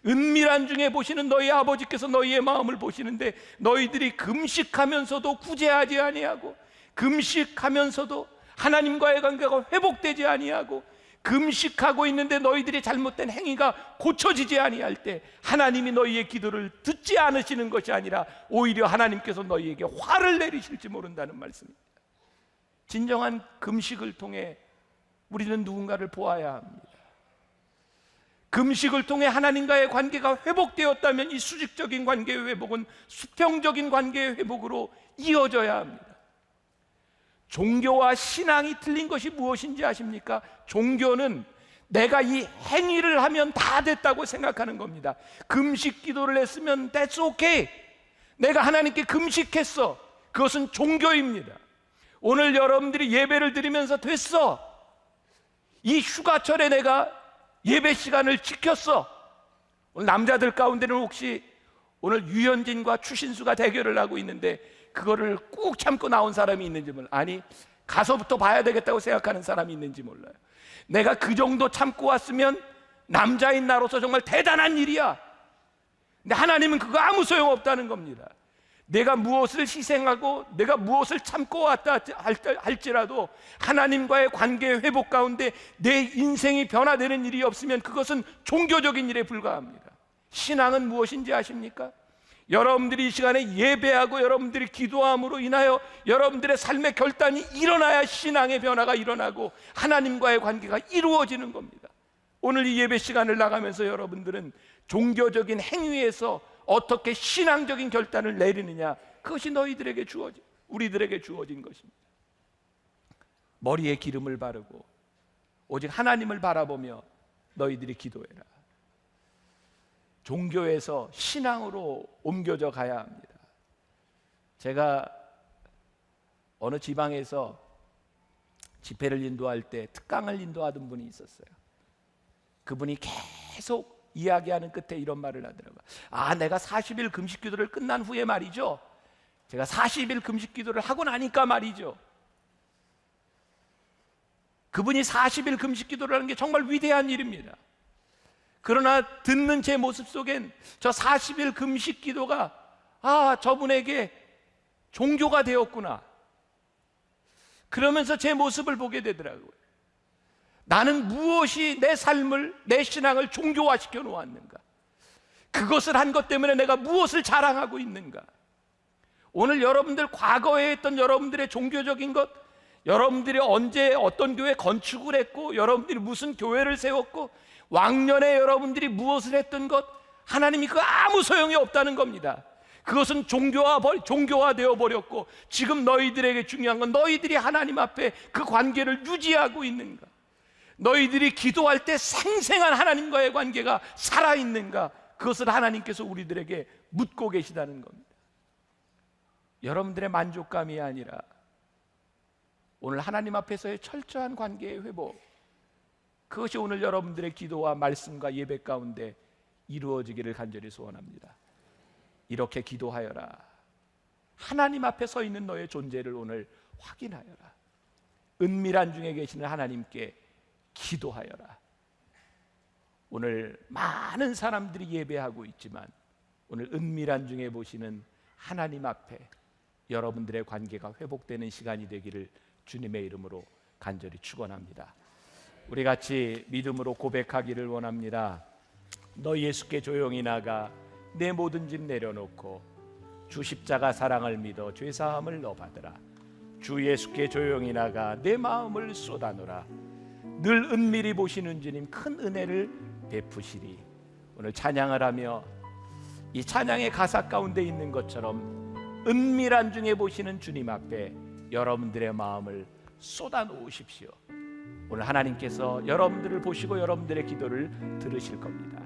은밀한 중에 보시는 너희 아버지께서 너희의 마음을 보시는데 너희들이 금식하면서도 구제하지 아니하고 금식하면서도 하나님과의 관계가 회복되지 아니하고 금식하고 있는데 너희들이 잘못된 행위가 고쳐지지 아니할 때 하나님이 너희의 기도를 듣지 않으시는 것이 아니라 오히려 하나님께서 너희에게 화를 내리실지 모른다는 말씀입니다. 진정한 금식을 통해 우리는 누군가를 보아야 합니다. 금식을 통해 하나님과의 관계가 회복되었다면 이 수직적인 관계의 회복은 수평적인 관계의 회복으로 이어져야 합니다. 종교와 신앙이 틀린 것이 무엇인지 아십니까? 종교는 내가 이 행위를 하면 다 됐다고 생각하는 겁니다. 금식 기도를 했으면 that's okay. 내가 하나님께 금식했어. 그것은 종교입니다. 오늘 여러분들이 예배를 드리면서 됐어. 이 휴가철에 내가 예배 시간을 지켰어. 오늘 남자들 가운데는 혹시 오늘 유현진과 추신수가 대결을 하고 있는데 그거를 꾹 참고 나온 사람이 있는지 몰라요. 아니, 가서부터 봐야 되겠다고 생각하는 사람이 있는지 몰라요. 내가 그 정도 참고 왔으면 남자인 나로서 정말 대단한 일이야. 근데 하나님은 그거 아무 소용없다는 겁니다. 내가 무엇을 희생하고 내가 무엇을 참고 왔다 할지라도 하나님과의 관계의 회복 가운데 내 인생이 변화되는 일이 없으면 그것은 종교적인 일에 불과합니다. 신앙은 무엇인지 아십니까? 여러분들이 이 시간에 예배하고 여러분들이 기도함으로 인하여 여러분들의 삶의 결단이 일어나야 신앙의 변화가 일어나고 하나님과의 관계가 이루어지는 겁니다. 오늘 이 예배 시간을 나가면서 여러분들은 종교적인 행위에서 어떻게 신앙적인 결단을 내리느냐, 그것이 너희들에게 주어진, 우리들에게 주어진 것입니다. 머리에 기름을 바르고 오직 하나님을 바라보며 너희들이 기도해라. 종교에서 신앙으로 옮겨져 가야 합니다. 제가 어느 지방에서 집회를 인도할 때 특강을 인도하던 분이 있었어요. 그분이 계속 이야기하는 끝에 이런 말을 하더라고요. 아, 내가 40일 금식 기도를 끝난 후에 말이죠, 제가 40일 금식 기도를 하고 나니까 말이죠, 그분이 40일 금식 기도를 하는 게 정말 위대한 일입니다. 그러나 듣는 제 모습 속엔 저 40일 금식 기도가 저분에게 종교가 되었구나, 그러면서 제 모습을 보게 되더라고요. 나는 무엇이 내 삶을, 내 신앙을 종교화시켜 놓았는가? 그것을 한 것 때문에 내가 무엇을 자랑하고 있는가? 오늘 여러분들 과거에 했던 여러분들의 종교적인 것, 여러분들이 언제 어떤 교회 건축을 했고, 여러분들이 무슨 교회를 세웠고, 왕년에 여러분들이 무엇을 했던 것, 하나님이 그 아무 소용이 없다는 겁니다. 그것은 종교화되어 버렸고, 지금 너희들에게 중요한 건 너희들이 하나님 앞에 그 관계를 유지하고 있는가, 너희들이 기도할 때 생생한 하나님과의 관계가 살아있는가, 그것을 하나님께서 우리들에게 묻고 계시다는 겁니다. 여러분들의 만족감이 아니라 오늘 하나님 앞에서의 철저한 관계의 회복, 그것이 오늘 여러분들의 기도와 말씀과 예배 가운데 이루어지기를 간절히 소원합니다. 이렇게 기도하여라. 하나님 앞에 서 있는 너의 존재를 오늘 확인하여라. 은밀한 중에 계시는 하나님께 기도하여라. 오늘 많은 사람들이 예배하고 있지만 오늘 은밀한 중에 보시는 하나님 앞에 여러분들의 관계가 회복되는 시간이 되기를 주님의 이름으로 간절히 축원합니다. 우리 같이 믿음으로 고백하기를 원합니다. 너 예수께 조용히 나가 내 모든 짐 내려놓고 주 십자가 사랑을 믿어 죄사함을 너 받으라. 주 예수께 조용히 나가 내 마음을 쏟아놓으라. 늘 은밀히 보시는 주님 큰 은혜를 베푸시리. 오늘 찬양을 하며 이 찬양의 가사 가운데 있는 것처럼 은밀한 중에 보시는 주님 앞에 여러분들의 마음을 쏟아놓으십시오. 오늘 하나님께서 여러분들을 보시고 여러분들의 기도를 들으실 겁니다.